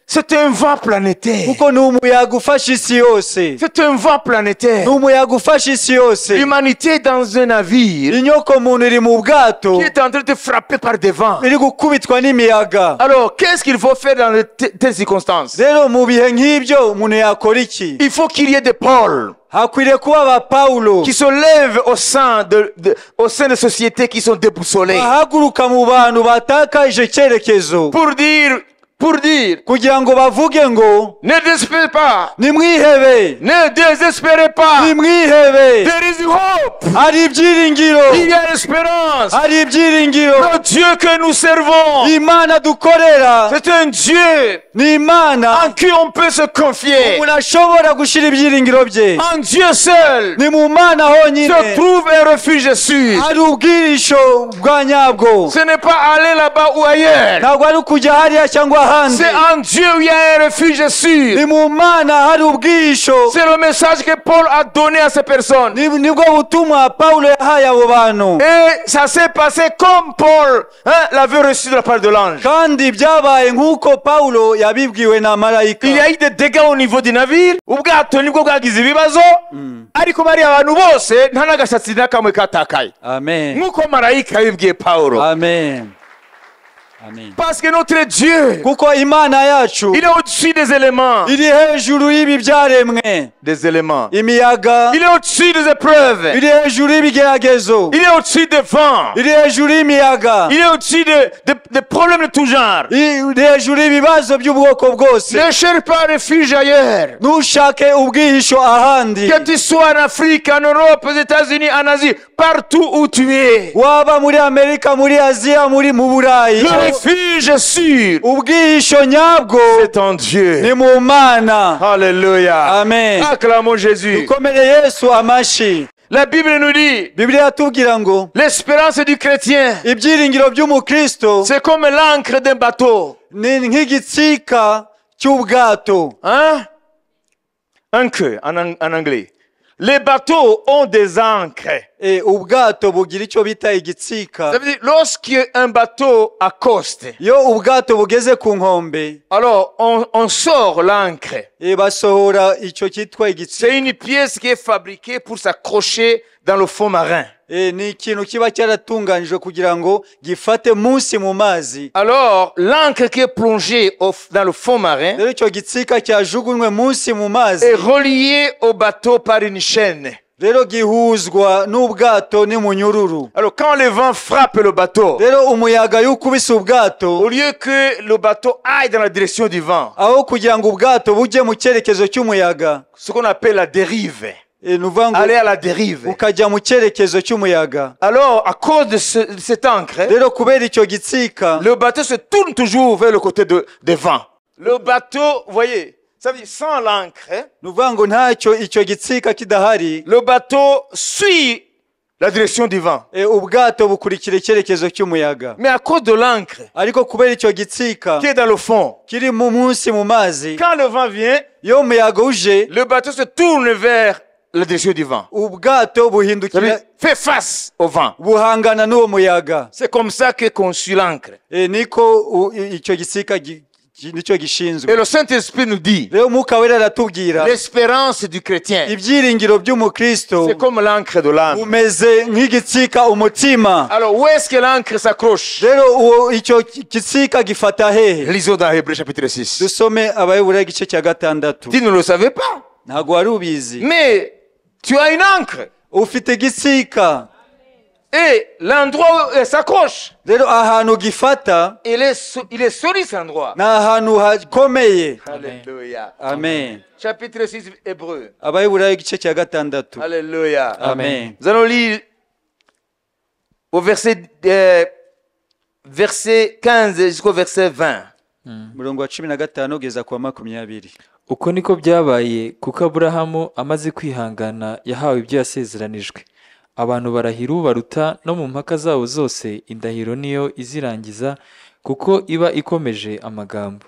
c'est un vent planétaire. kuko ni umuyaga ufasha isi yose, C'est un vent planétaire. ni umuyaga ufasha isi yose. L'humanité est dans un navire Inyoko muntu iri mu bwato qui est en train de frapper par des vents. iri gukubitwa n'imiyaga. Alors, qu'est-ce qu'il faut faire dans telles circonstances? Rero mu bihe nk'ibyo umuntu yakora iki? Il faut qu'il y ait des pôles Hakwiriye kuba aba Paulo qui se lèvent au sein de sociétés qui sont déboussolées bahaguruka mu bantu batakaje icyerekezo, pour dire, kugira ngo bavuge ngo ne désespérez pas, nimwihebe, ne désespérez pas. nimwihebe, There is hope. hari ibyiringiro, Il y a l'espérance. hari ibyiringiro. Le Dieu que nous servons, Imana dukorera c'est un Dieu ni Imana en qui on peut se confier. umuntu ashobora gushyira ibyiringiro bye. En Dieu seul Ni mu Mana se honyine trouve un refuge sûr. hari ubwirisho bwa nyabwo, Ce n'est pas aller là-bas ou ailleurs. ntabwo ari ukujya hariya cyangwa ahandi. C'est en Dieu où il y a un refuge sûr. Ni mu Mana hari ubwisho. C'est le message que Paul a donné à ces personnes. Nibwo butumwa Paulo yahaye abo bantu. Et ça s'est passé comme Paul l'avait reçu de la part de l'ange. Kandi byabaye nk'uko Paulo yabibwiwe na marayika. Il y a eu des dégâts au niveau du navire. Ubwato nibwo bwagize ibibazo. Ariko bari abantu bose nta nagashatsi nakamwe katakaye. Amen. Nk'uko marayika yabibwiye Paulo. Amen. Amen. Parce que notre Dieu, Kuko Imana yacu il est au-dessus des éléments. iri hejuru y'ibi byaremwe. Des éléments. Imiyaga Il est au-dessus des épreuves. iri hejuru y'ibigeragezo. Il est au-dessus des vents. iri hejuru y'imiyaga. Il est au-dessus des problèmes de tout genre. iri hejuru y'ibibazo by'ubwoko bwose. Ne cherche pas refuge ailleurs. Ntushake ubwihisho ahandi. Que tu sois en Afrique, en Europe, aux États-Unis, en Asie, partout où tu es. Waba muri Amerika, muri Aziya, mu Burayi. Le refuge sûr, Ubwihisho nyabwo c'est en Dieu. ni mu Mana. Alléluia. Amen. Acclamons Jésus. Dukomere Yesu amashi. La Bible nous dit, Bibiliya yatubwira ngo l'espérance du chrétien, ibyiringiro by'umukristo c'est comme l'ancre d'un bateau. ni nk'igitsika cy'ubwato. Hein? Ancre en anglais. Les bateaux ont des ancres. Ubwato bugira icyo bita igitsika. Ça veut dire, lorsqu'un bateau accoste, Iyo ubwato bugeze ku nkombe, alors on sort l'ancre. basohora icyo cyitwa igitsika. C'est une pièce qui est fabriquée pour s'accrocher dans le fond marin. Ni ikintu kiba cyaratunganijwe kugira ngo gifate munsi mu mazi. Alors, l'ancre qui est plongée dans le fond marin Rero icyo gitsika cyajugunywe munsi mu mazi est relié au bateau par une chaîne. rero gihuzwa n'ubwato n'umunyururu. Alors, quand le vent frappe le bateau, Rero umuyaga y'ukubise ubwato, au lieu que le bateau aille dans la direction du vent, aho kugira ngo ubwato bujye mu cyerekezo cy'umuyaga, ce qu'on appelle la dérive, nuvuga ngo aller à la dérive. ukajya mu cyerekezo cy'umuyaga. Alors, à cause de cette ancre, Rero kubera icyo gitsika, le bateau se tourne toujours vers le côté de vent. Le bateau, vous voyez, ça veut dire sans l'ancre, nuvuga ngo ntacyo icyo gitsika kidahari, le bateau suit la direction du vent. ubwato bukurikira icyerekezo cy'umuyaga. Mais à cause de l'ancre Ariko kubera icyo gitsika qui est dans le fond, kiri munsi mu mazi, quand le vent vient, iyo umuyaga uje, le bateau se tourne vers la direction du vent. ubwato Ça veut buhindukira dire, fait face au vent. buhangana n'uwo muyaga. C'est comme ça qu'est conçu l'ancre. Niko icyo gitsika nicyo gishinzwe. Et le Saint-Esprit nous dit, Rero Mwuka Wera aratubwira l'espérance du chrétien, ibyiringiro by'umukristo c'est comme l'ancre de l'âme. bumeze nk'igitsika umutima. Alors, où est-ce que l'ancre s'accroche? Rero icyo gitsika gifata hehe? Lisons dans Hébreux chapitre 6. Dusome Abaheburayo igice cya 6. Tu ne le savais pas. Ntabwo wari ubizi. Mais tu as une ancre. Ufite igitsika. Et l'endroit où elle s'accroche, Rero ahantu gifata il est solide cet endroit. ni ahantu hakomeye. Alléluia. Amen. Chapitre 6 Hébreux. Abaheburayo igice cya 6. Alléluia. Amen. Nous allons lire au verset 15 jusqu'au verset 20. Murongo wa 15 ugeza kwa 20. Uko niko byabaye kuko Aburahamu amaze kwihangana yahawe ibyo yasezeranijwe. Abantu barahira ubaruta no mu mpaka zabo zose indahiro niyo izirangiza kuko iba ikomeje amagambo.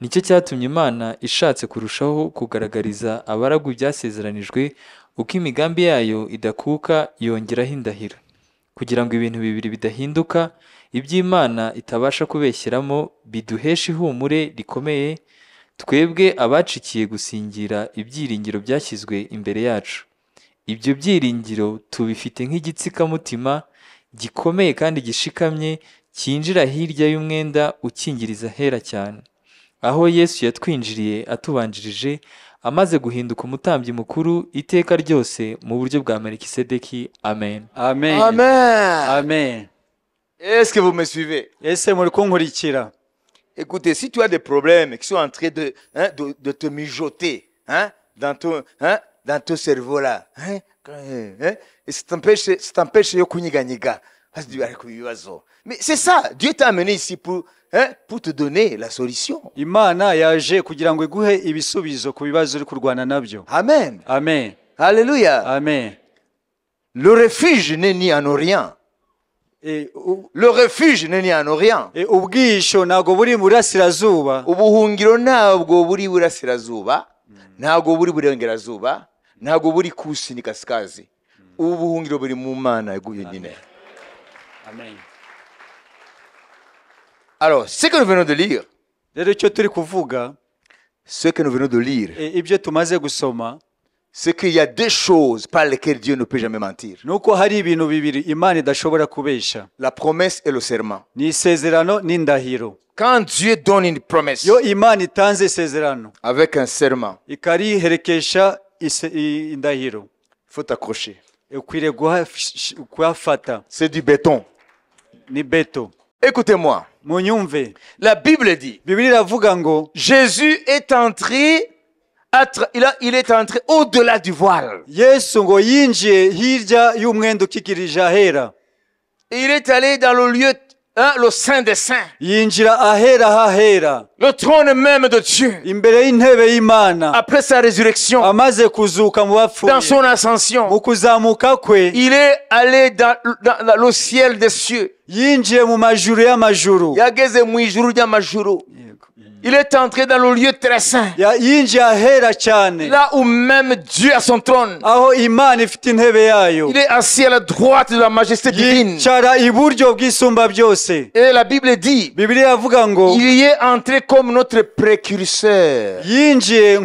Nicyo cyatumye Imana ishatse kurushaho kugaragariza abaragu ibyasezeranijwe uko imigambi yayo idakuka yongeraho indahiro. Kugira ngo ibintu bibiri bidahinduka, iby'Imana itabasha kubeshyeramo biduhesha ihumure rikomeye, twebwe abacikiye gusingira ibyiringiro byashyizwe imbere yacu. Ibyo byiringiro tubifite nk'igitsikamutima gikomeye kandi gishikamye cyinjira hirya y'umwenda ukingiriza hera cyane, aho Yesu yatwinjiriye atubanjirije amaze guhinduka umutambyi mukuru iteka ryose mu buryo bwa Melikisedeki. Amen. Amen. Amen. Amen. Est-ce que vous me suivez? Ese muri kunkurikira? Écoutez, si tu as des problèmes qui sont en train de te mijoter dans ton cerveau là, et ça t'empêche de kunyiganyiga. Mais c'est ça, Dieu t'a amené ici pour te donner la solution. Imana yaje kugira ngo iguhe ibisubizo ku bibazo uri kurwana nabyo. Amen. Amen. Alléluia. Amen. Le refuge n'est ni en Orient. Le refuge n'est ni en Orient. ubwisho ntabwo buri burasirazuba, Ubuhungiro ntabwo buri burasirazuba, ntabwo buri burengerazuba, ntabwo buri kusi ni kaskazi. Ubuhungiro buri mu Mana yonyine. Amen. Alors, ce que nous venons de lire, rero icyo turi kuvuga, ce que nous venons de lire, ibyo tumaze gusoma, c'est qu'il y a deux choses par lesquelles Dieu ne peut jamais mentir. nuko hari ibintu bibiri Imana idashobora kubesha, La promesse et le serment. ni isezerano n'indahiro. Quand Dieu donne une promesse Yo Imana itanze isezerano avec un serment, ikariherekesha indahiro, il faut t'accrocher. ukwiriye kuhafata, C'est du béton. ni beto. Écoutez-moi. Munyumve, La Bible dit, Bibiliya iravuga ngo Jésus est entré, il est entré au-delà du voile. Yesu ngo yinjiye hirya y'umwenda ukikirije ahera, Et il est allé dans le lieu, le Saint des Saints, yinjira ahera hahera, le trône même de Dieu. imbere y'intebe y'Imana. Après sa résurrection, Amaze kuzuka mu bapfuye, dans son ascension, mu kuzamuka kwe, il est allé dans le ciel des cieux. yinjiye mu majuru y'amajuru. Yageze mu ijuru ry'amajuru. Il est entré dans le lieu très saint, Yinjiye ahera cyane, là où même Dieu a son trône. aho Imana ifite intebe yayo. Il est assis à la droite de la majesté divine. Yicara iburyo bw'isumba byose. Et la Bible dit, Bibiliya iravuga ngo il y est entré comme notre précurseur. yinjiye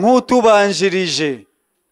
nk'utubanjirije.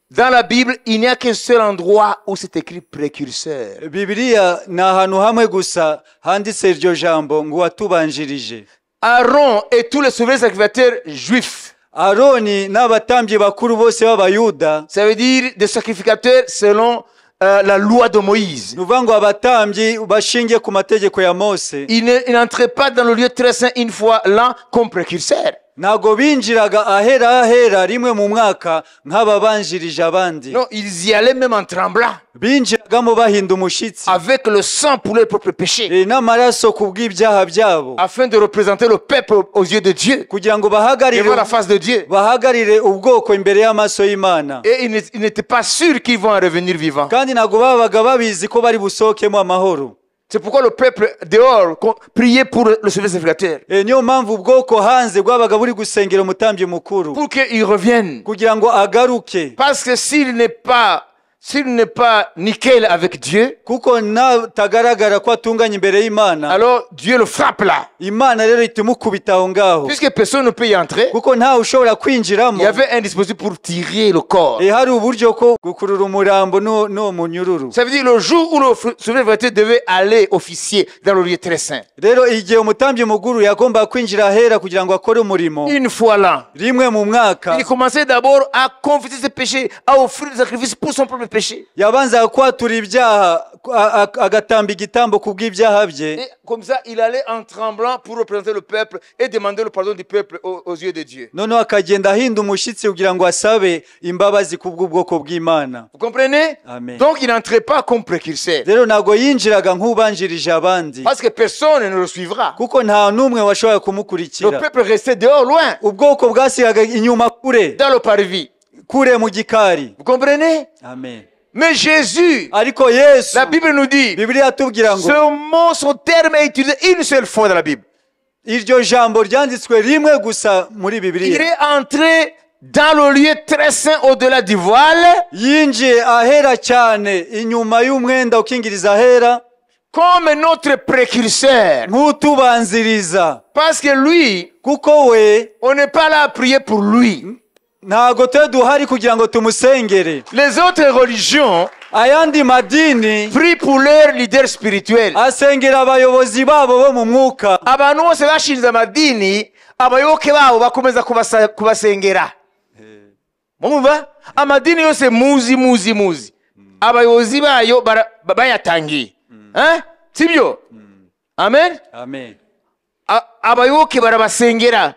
Dans la Bible, il n'y a qu'un seul endroit où c'est écrit précurseur. Bibiliya ni ahantu hamwe gusa handitse iryo jambo ngo watubanjirije. Aaron et tous les souverains sacrificateurs juifs. Aroni n'abatambyi bakuru bose b'Abayuda, Ça veut dire des sacrificateurs selon la loi de Moïse. nuvuga ngo abatambyi bashingiye ku mategeko ya Mose, Ils n'entraient pas dans le lieu très saint une fois l'an comme précurseurs. ntago binjiraga ahera rimwe mu mwaka nk'ababanjirije abandi. Non, ils y allaient même en tremblant, Binjiragamo bahinda umushyitsi, avec le sang pour leurs propres péchés, n'amaraso ku bw'ibyaha byabo, afin de représenter le peuple aux yeux de Dieu, kugira ngo devant la face de Dieu. bahagarire ubwoko imbere y'amaso y'Imana. Et ils n'étaient pas sûrs qu'ils vont en revenir vivants. Kandi ntago babaga babizi ko bari busohokemo amahoro. C'est pourquoi le peuple dehors priait pour le sauveur sacrificateur, Niyo mpamvu ubwoko hanze bwabaga buri gusengera umutambyi mukuru pour qu'il revienne. kugira ngo agaruke, Parce que s'il n'est pas nickel avec Dieu, kuko natagaragara ko atunganye imbere y'Imana, alors Dieu le frappe là. Imana rero ihita imukubita aho ngaho, Puisque personne ne peut y entrer, kuko ntawe ushobora il kwinjiramo. y avait un dispositif pour tirer le corps. Hari uburyo ko gukurura umurambo n'uwo munyururu. Ça veut dire le jour où le sauveur sacrificateur devait aller officier dans le lieu très saint, Rero igihe umutambyi mukuru yagombaga kwinjira ahera kugira ngo akore umurimo une fois l'an, rimwe mu mwaka, il commençait d'abord à confesser ses péchés, à offrir des sacrifices pour son propre péché. yabanzaga kwatura ibyaha, agatamba igitambo ku bw'ibyaha bye, Et comme ça, il allait en tremblant pour représenter le peuple et demander le pardon du peuple aux yeux de Dieu. noneho akagenda ahinda umushyitsi kugira ngo asabe imbabazi ku bw'ubwoko bw'Imana. Vous comprenez? Amen. Donc il n'entrait pas comme précurseur. Rero ntabwo yinjiraga nk'ubanjirije abandi, Parce que personne ne le suivra. kuko nta n'umwe washoboraga Le kumukurikira. peuple restait dehors, loin, Ubwoko bwasigaga inyuma kure dans le parvis. kure mu gikari. Vous comprenez? Amen. Mais Jésus, Ariko Yesu, la Bible nous dit, Bibiliya atubwira ngo ce mot, son terme est utilisé une seule fois dans la Bible. iryo jambo ryanditswe rimwe gusa muri Il Bibiliya. est entré dans le lieu très saint au-delà du voile, Yinjiye ahera cyane inyuma y'umwenda ukingiriza ahera, comme notre précurseur. nk'utubanziriza, Parce que lui, kuko we on n'est pas là à prier pour lui. ntago twe duhari kugira ngo tumusengere. Les autres religions Ayandi madini prient pour leur leader spirituel. asengera abayobozi babo bo mu mwuka. Abantu bose bashinze amadini, abayoboke babo bakomeza kubasengera. Mumva? Amadini yose muzi. Abayobozi bayo bayatangiye. Sibyo? Amen? Amen. Abayoboke barabasengera.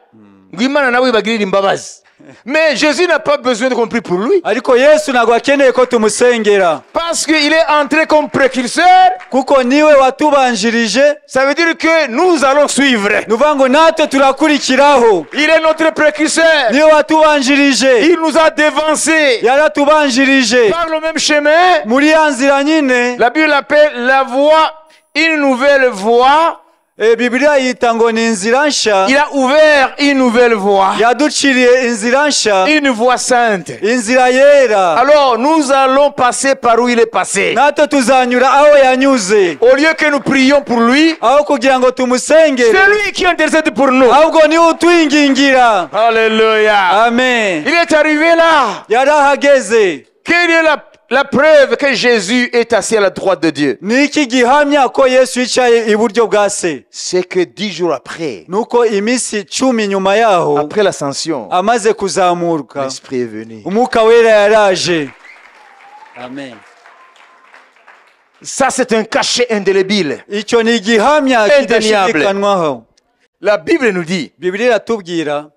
Ngo Imana nawe ibagirire imbabazi. Mais Jésus n'a pas besoin de qu'on prie pour lui. Ariko Yesu ntabwo akeneye ko tumusengera, Parce qu'il est entré comme précurseur. kuko niwe watubanjirije. Ça veut dire que nous allons suivre. Nuvuga ngo natwe turakurikiraho. Il est notre précurseur. Niwe watubanjirije, Il nous a dévancés yaratubanjirije par le même chemin. muri ya nzira nyine. La Bible appelle la voie une nouvelle voie. Bibiliya yita ngo ni inzira nshya. Il a ouvert une nouvelle voie. Yaduciriye inzira nshya. Une voie sainte. Inzira yera. Alors nous allons passer par où il est passé. Natwe tuzanyura aho yanyuze. Au lieu que nous prions pour lui, aho kugira ngo tumusengere, c'est lui qui intercède pour nous. ahubwo ni utwingingira. Alléluia. Amen. Il est arrivé là. Yarahageze. Quelle est la preuve que Jésus est assis à la droite de Dieu? Niki gihamya ko Yesu yicaye iburyo bwa se? C'est que 10 jours après, nuko iminsi 10 nyuma yaho, après l'ascension, amaze kuzamurka, l'Esprit est venu. Umwuka wera yaraje. Amen. Ça c'est un cachet indélébile. Icyo ni gihamya kidashidikanwaho. La Bible nous dit, Bibiliya iratubwira,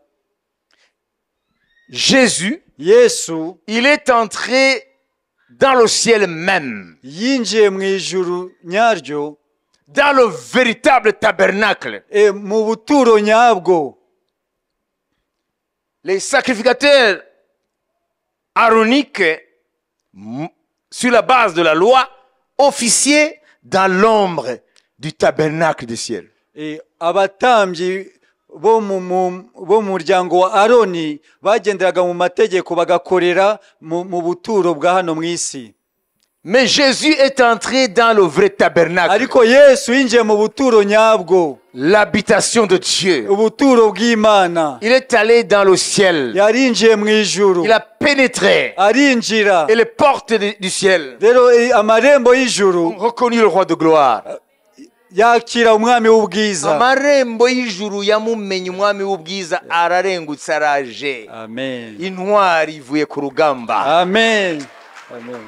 Jésus, Yesu, il est entré dans le ciel même, yinjiye mu ijuru nyaryo, dans le véritable tabernacle. mu buturo nyabwo. Les sacrificateurs aaroniques, sur la base de la loi, officiaient dans l'ombre du tabernacle du ciel. Abatambyi bo mu muryango wa Aroni bagenderaga mu mategeko bagakorera mu buturo bwa hano mu isi. Mais Jésus est entré dans le vrai tabernacle. Ariko Yesu yinjiye mu buturo nyabwo, l'habitation de Dieu. ubuturo bw'Imana. Il est allé dans le ciel. Yarinjiye mu ijuru. Il a pénétré. Arinjira. Et les portes du ciel Rero amarembo y'ijuru ont reconnu le roi de gloire. yakira umwami w'ubwiza. Amarembo y'ijuru yamumenye umwami w'ubwiza ararengutse araje. Amen. Intwari ivuye ku rugamba. Amen. Amen.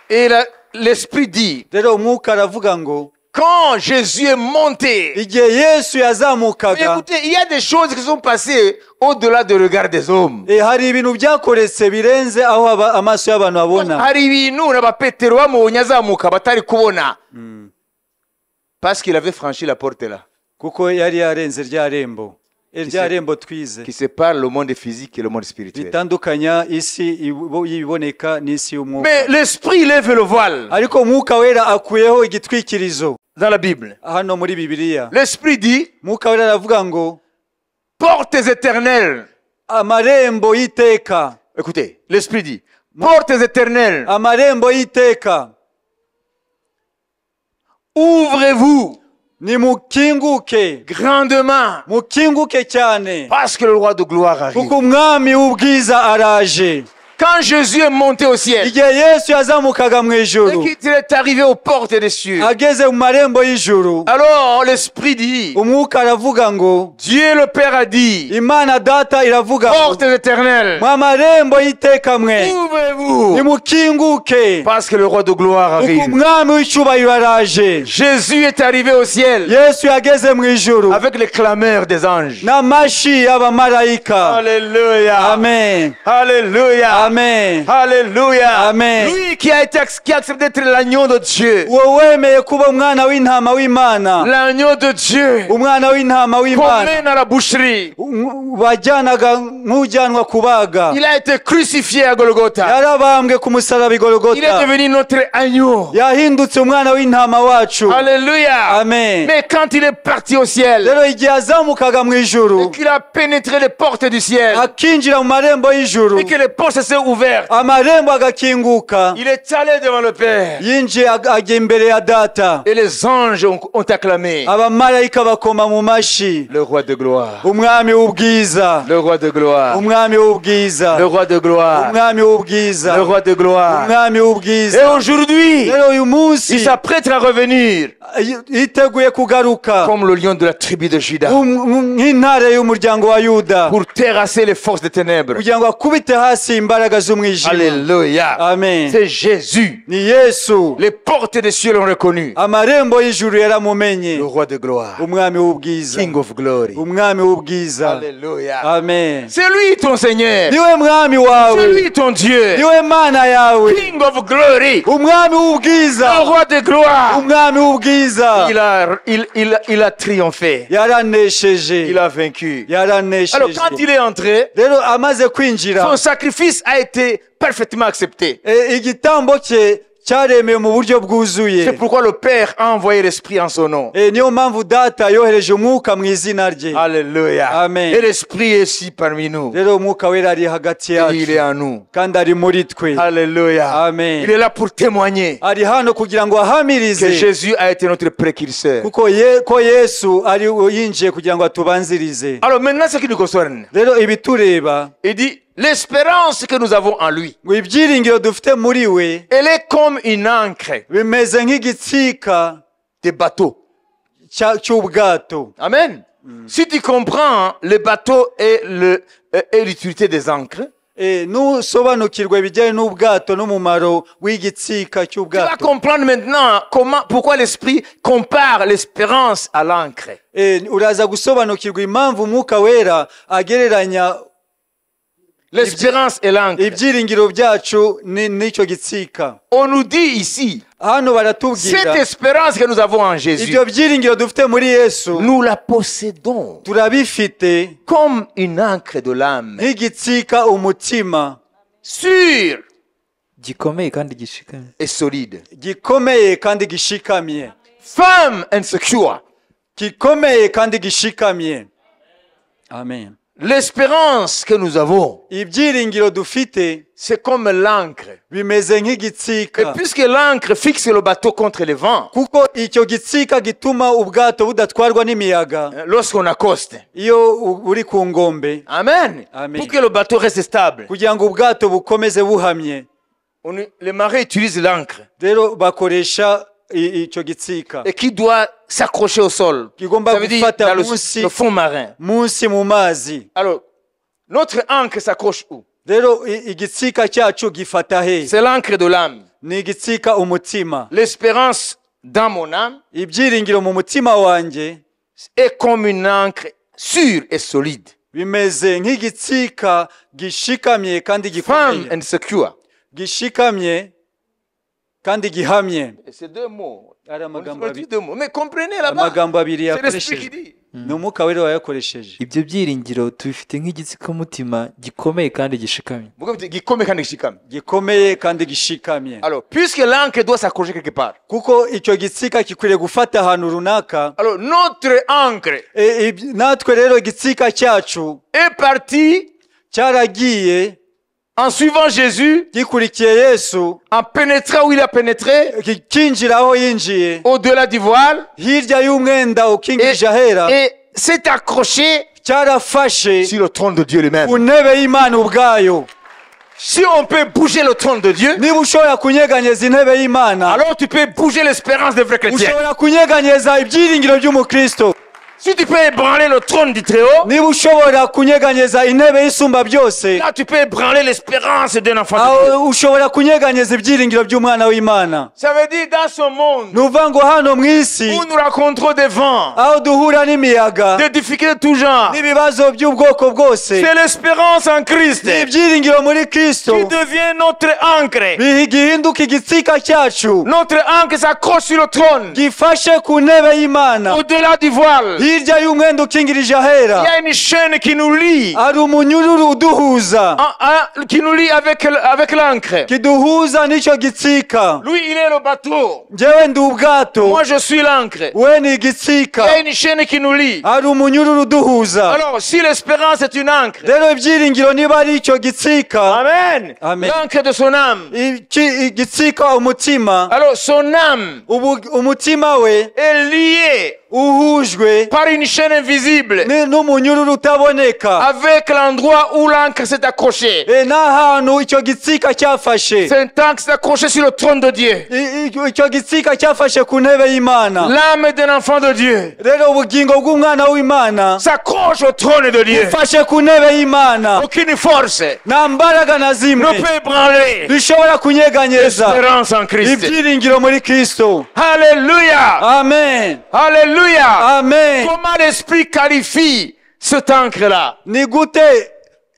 Et l'Esprit dit, Rero umwuka aravuga ngo, quand Jésus est monté, igihe Yesu yazamukaga, écoutez, il y a des choses qui sont passées au-delà du regard des hommes. hari ibintu byakoretse birenze aho amaso y'abantu abona. Hari ibintu n'abapetero bamubonye azamuka batari kubona. Parce qu'il avait franchi la porte là. Kuko yari yarenze rya rembo. Rya rembo twize. Qui sépare le monde physique et le monde spirituel. Bitandukanya isi iboneka n'isi y'umwuka. Mais l'Esprit lève le voile. Ariko umwuka wera akuyeho igitwikirizo. Dans la Bible. Hano muri Bibiliya. L'Esprit dit, umwuka wera aravuga ngo, portes éternelles. Amarembo y'iteka. Écoutez, l'Esprit dit, portes éternelles. Amarembo y'iteka. Ouvrez-vous. Nimukinguke grandement. Mukinguke cyane. Parce que le roi de gloire arrive. Kuko umwami w'ubwiza araje. Quand Jésus est monté au ciel, igihe Yesu yazamukaga mu ijuru, et qu'il est arrivé aux portes des cieux, ageze mu marembo y'ijuru, alors l'Esprit dit, umwuka aravuga ngo, Dieu le Père a dit, Imana data iravuga ngo, portes éternelles, mu marembo y'iteka mwe, ouvrez-vous, nimukinguke, parce que le roi de gloire arrive. kuko umwami w'icyubahiro araje. Jésus est arrivé au ciel, Yesu yageze mu ijuru, avec les clameurs des anges. n'amashi y'abamarayika. Alléluia. Amen. Alléluia. Amen. Alléluia. Amen. Lui qui a accepté d'être l'agneau de Dieu. Wemeye kuba umwana w'intama w'Imana. L'agneau de Dieu. Umwana w'intama Qu'on w'Imana. mène à la boucherie. Bajyanaga nk'ujyanwa kubaga. Il a été crucifié à Golgotha. Yarabambwe ku musaraba i Golgotha. Il est devenu notre agneau. Yahindutse umwana w'intama wacu. Alléluia. Amen. Mais quand il est parti au ciel, rero igihe azamukaga mu ijuru, et qu'il a pénétré les portes du ciel, akinjira mu marembo y'ijuru, et que les portes se sont ouvertes, amarembo agakinguka, il est allé devant le Père. yinjiye ajya imbere ya data. Et les anges ont acclamé. Abamarayika bakoma mu mashi. Le roi de gloire. Umwami w'ubwiza. Le roi de gloire. Umwami w'ubwiza. Le roi de gloire. Umwami w'ubwiza. Le roi de gloire. Umwami w'ubwiza. Et aujourd'hui, rero uyu munsi il s'apprête à revenir yiteguye kugaruka comme le lion de la tribu de Juda nk'intare y'umuryango wa Yuda, pour terrasser les forces des ténèbres. kugira ngo akubite hasi imbaraga z'umwijima. Alléluia. Amen. C'est Jésus. Ni Yesu. Les portes des cieux l'ont reconnu. Amarembo y'ijuru yaramumenye. Le roi de gloire. Umwami w'ubwiza. King of glory. Umwami w'ubwiza. Alléluia. Amen. C'est lui ton Seigneur. Niwe mwami wawe. C'est lui ton Dieu. Niwe mana yawe. King of glory. Umwami w'ubwiza. Le roi de gloire. Umwami w'ubwiza. Il a triomphé. Yaranesheje. Il a vaincu. Yaranesheje. Alors quand il est entré, rero amaze kwinjira, son sacrifice a été parfaitement accepté. igitambo cye cyaremewe mu buryo bwuzuye. C'est pourquoi le Père a envoyé l'Esprit en son nom. Niyo mpamvu data yohereje umwuka mu izina rye. Alléluia. Amen. Et l'Esprit est ici parmi nous. Rero umwuka wera ari hagati Et il yacu est en nous. kandi ari muri twe. Alléluia. Amen. Il est là pour témoigner Ari hano kugira ngo que ahamirize Jésus a été notre précurseur. kuko ko Yesu ari yinjiye kugira ngo atubanzirize. Alors maintenant, ce qui nous concerne, Rero ibitureba il dit l'espérance que nous avons en lui, ngo ibyiringiro dufite muri we elle est comme une ancre bimeze nk'igitsika des bateaux. cy'ubwato. Amen. Si tu comprends le bateau et l'utilité des ancres, nusobanukirwa ibijyanye n'ubwato n'umumaro w'igitsika tu vas cy'ubwato, comprendre maintenant pourquoi l'Esprit compare l'espérance à l'ancre. uraza gusobanukirwa impamvu umwuka wera agereranya L'espérance et l'ancre. ibyiringiro byacu n'icyo gitsika. On nous dit ici, Hano baratubwira cette espérance que nous avons en Jésus, ibyo byiringiro dufite muri Yesu nous la possédons turabifite comme une ancre de l'âme, nk'igitsika umutima sûre gikomeye kandi gishikamye. et solide, gikomeye kandi gishikamye, firm and secure. gikomeye kandi gishikamye. Amen. L'espérance que nous avons, Ibyiringiro dufite c'est comme l'ancre. bimeze Et nk'igitsika puisque l'ancre fixe le bateau contre les vents, kuko icyo gitsika gituma ubwato budatwarwa n'imiyaga lorsqu'on accoste, iyo uri ku ngombe, Amen. Amen. Pour que le bateau reste stable, kugira ngo ubwato bukomeze buhamye. les marins utilisent l'ancre Rero bakoresha icyo gitsika et qui doit s'accrocher au sol. kigomba Ça veut dire gufata dans munsi le fond marin. munsi mu mazi. Alors, notre ancre s'accroche où? Rero igitsika cyacu gifata he? C'est l'ancre de l'âme. Ni igitsika umutima. L'espérance dans mon âme Ibyiringiro mu mutima wanjye est comme une ancre sûre et solide, bimeze nk'igitsika gishikamye kandi firm gikomeye, and secure. gishikamye kandi gihamye. Et c'est deux mots. Ari On amagambo dit abiri, deux mots. Mais comprenez là-bas, amagambo abiri c'est l'Esprit qui yakoresheje. dit. Ni umwuka wera wayakoresheje. Ibyo byiringiro tubifite nk'igitsikamutima gikomeye kandi gishikamye. Pourquoi vous dites Gikomé kandi gishikame? Gikomeye kandi gishikamye. Alors, puisque l'ancre doit s'accrocher quelque part, Kuko icyo gitsika gikwiriye gufata ahantu runaka. alors notre ancre Natwe rero igitsika cyacu est partie cyaragiye en suivant Jésus, gikurikiye Yesu, en pénétrant où il a pénétré, kinjira aho yinjiye, au-delà du voile, hirya y'umwenda ukingirije ahera, et s'est accroché cyarafashe sur le trône de Dieu lui-même. ku ntebe y'Imana ubwayo. Si on peut bouger le trône de Dieu, Niba ushobora kunyeganyeza intebe y'Imana, alors tu peux bouger l'espérance des vrais chrétiens. ushobora kunyeganyeza ibyiringiro by'umukristo. Si tu peux ébranler le trône du Très-Haut, Niba ushobora kunyeganyeza intebe y'Isumba byose, là tu peux ébranler l'espérance d'un enfant de Dieu. aho ushobora kunyeganyeza ibyiringiro by'umwana w'Imana. Ça veut dire dans ce monde Ni ukuvuga ngo hano mu isi où nous rencontrons des vents, aho duhura n'imiyaga des difficultés de tout genre, n'ibibazo by'ubwoko bwose, c'est l'espérance en Christ ni ibyiringiro muri Kristo qui devient notre ancre. gihinduka igitsika cyacu, Notre ancre s'accroche sur le trône, gifashe ku ntebe y'Imana, au-delà du voile. hirya y'umwenda ukingirije Il ahera. y a une chaîne qui nous lie, Hari umunyururu uduhuza, qui nous lie avec l'ancre. kiduhuza n'icyo gitsika. Lui, il est le bateau. Njyewe ndi ubwato, Moi, je suis l'ancre. we ni Il y igitsika. a une chaîne qui nous lie. Hari umunyururu uduhuza. Alors, si l'espérance est une ancre, Rero ibyiringiro niba ari icyo gitsika, Amen. Amen. L'ancre de son âme. igitsika umutima, Alors, son âme umutima we est liée uhujwe par une chaîne invisible n'umunyururu utaboneka, avec l'endroit où l'ancre s'est accrochée. n'ahantu icyo gitsika cyafashe. Cet ancre s'est accroché sur le trône de Dieu. Icyo gitsika cyafashe ku ntebe y'Imana. L'âme d'un enfant de Dieu Rero ubugingo bw'umwana w'Imana s'accroche au trône de Dieu. ufashe ku ntebe y'Imana. Aucune force Nta mbaraga na ne zimwe peut ébranler bishobora kunyeganyeza l'espérance en Christ. ibyiringiro muri Kristo. Alléluia. Amen. Alléluia. Amen. Comment l'Esprit qualifie cette ancre-là? Ni gute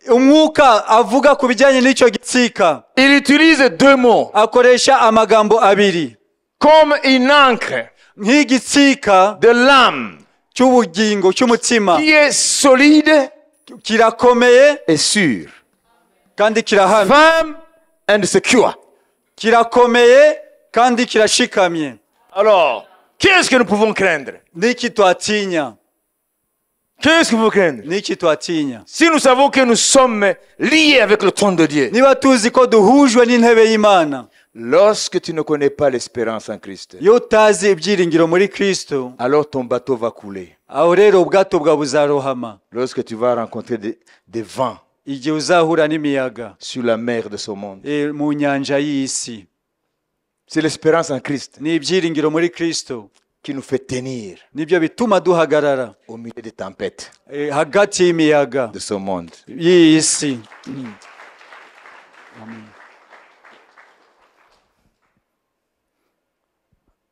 umwuka avuga ku bijyanye n'icyo gitsika? Il utilise deux mots. Akoresha amagambo abiri. Comme une ancre Nk'igitsika de l'âme cy'ubugingo cy'umutima, qui est solide kirakomeye et sûre. kandi kirahamye. Firm and secure. Kirakomeye kandi kirashikamye. Alors, qu'est-ce que nous pouvons craindre? Niki twatinya? Qu'est-ce que vous craignez? Niki twatinya? Si nous savons que nous sommes liés avec le trône de Dieu, Niba tuzi ko duhujwe n'intebe y'Imana, lorsque tu ne connais pas l'espérance en Christ, iyo utazi ibyiringiro muri Kristo, alors ton bateau va couler. aho rero ubwato bwawe buzarohama. Lorsque tu vas rencontrer des vents Igihe uzahura n'imiyaga sur la mer de ce monde. mu nyanja y'isi. C'est l'espérance en Christ Ni ibyiringiro muri Kristo qui nous fait tenir nibyo bituma duhagarara au milieu des tempêtes hagati y'imiyaga de ce monde. y'isi.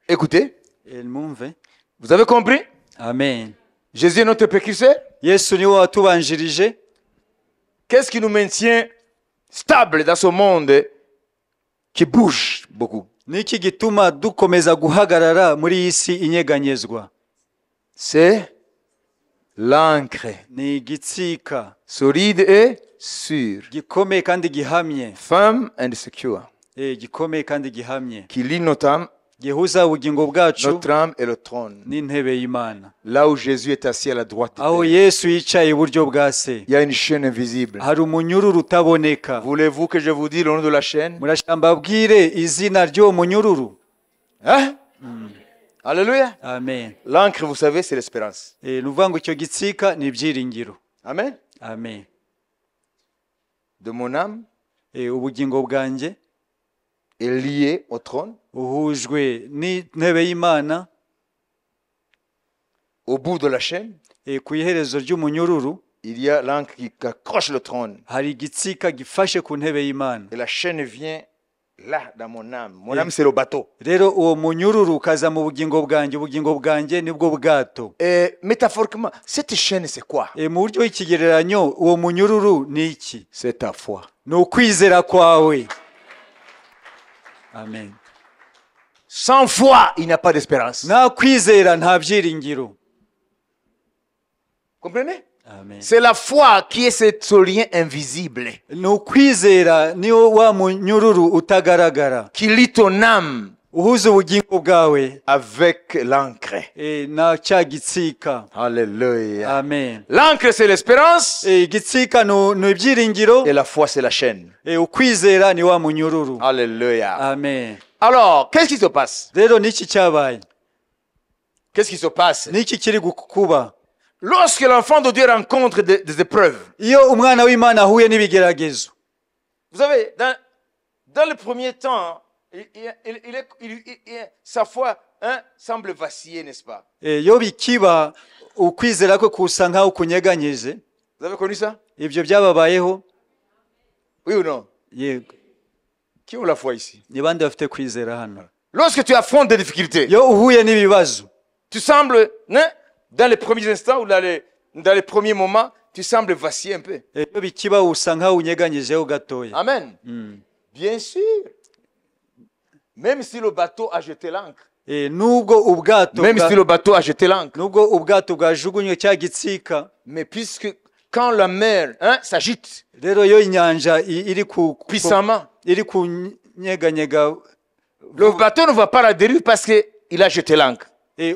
Écoutez, Mwumve. vous avez compris? Amen. Jésus est notre précurseur. Yesu niwe watubanjirije. Qu'est-ce qui nous maintient stables dans ce monde qui bouge beaucoup? Niki gituma dukomeza guhagarara muri iyi si inyeganyezwa? C'est l'ancre, Ni igitsika solide et sûr, gikomeye kandi gihamye. firm and secure, Gikomeye kandi gihamye, qui lie notre âme gihuza ubugingo bwacu et le trône. n'intebe y'Imana. Là où Jésus est assis à la droite du Aho Père, Yesu yicaye iburyo bwa se, il y a une chaîne invisible. hari umunyururu utaboneka. Voulez-vous que je vous dise le nom de la chaîne? Murashaka mbabwire izina ry'uwo munyururu? Hein? Alléluia. Amen. L'ancre, vous savez, c'est l'espérance. Ni ukuvuga ngo icyo gitsika ni ibyiringiro. Amen. Amen. De mon âme Ubugingo bwanjye est lié au trône. uhujwe n'intebe y'Imana. Au bout de la chaîne, Ku iherezo ry'umunyururu il y a l'ancre qui accroche le trône. hari igitsika gifashe ku ntebe y'Imana. Et la chaîne vient là, dans mon âme. Mon âme, c'est le bateau. Rero uwo munyururu ukaza mu bugingo bwanjye. Ubugingo bwanjye nibwo bwato. Et métaphoriquement, cette chaîne, c'est quoi? Mu buryo w'ikigereranyo uwo munyururu ni iki? C'est ta foi. Ni ukwizera kwawe. Amen. Sans foi, il n'y a pas d'espérance. Nta kwizera nta byiringiro. Comprenez? Amen. C'est la foi qui est ce lien invisible Ni ukwizera niwo wa munyururu utagaragara qui lie ton âme uhuza ubugingo bwawe avec l'ancre. na cya gitsika. Alléluia. Amen. L'ancre, c'est l'espérance Igitsika ni ibyiringiro, et la foi, c'est la chaîne. ukwizera ni wa munyururu. Alléluia. Amen. Alors, qu'est-ce qui se passe? Rero niki cyabaye? Qu'est-ce qui se passe? Niki kiri kuba? Lorsque l'enfant de Dieu rencontre des épreuves, Iyo umwana w'Imana ahuye n'ibigeragezo, vous savez, dans le premier temps, sa foi semble vaciller, n'est-ce pas? iyo bikiba ukwizera kwe kusa nkaho kunyeganyeze. Vous avez connu ça? Ibyo byababayeho? Oui ou non? Yego. Qui ont la foi ici? Ni bande bafite kwizera hano? Lorsque tu affrontes des difficultés, Iyo uhuye n'ibibazo, tu sembles, dans les premiers instants ou dans les premiers moments, tu sembles vaciller un peu. iyo bikiba usa nkaho unyeganyijeho gatoya. Amen. Bien sûr. Même si le bateau a jeté l'ancre. Nubwo ubwato Même si le bateau a jeté l'ancre. nubwo ubwato bwajugunywe cya gitsika, Mais puisque quand la mer s'agite rero iyo inyanja iri puissamment, iri kunyeganyega, le bateau ne va pas la dérive parce qu'il a jeté l'ancre.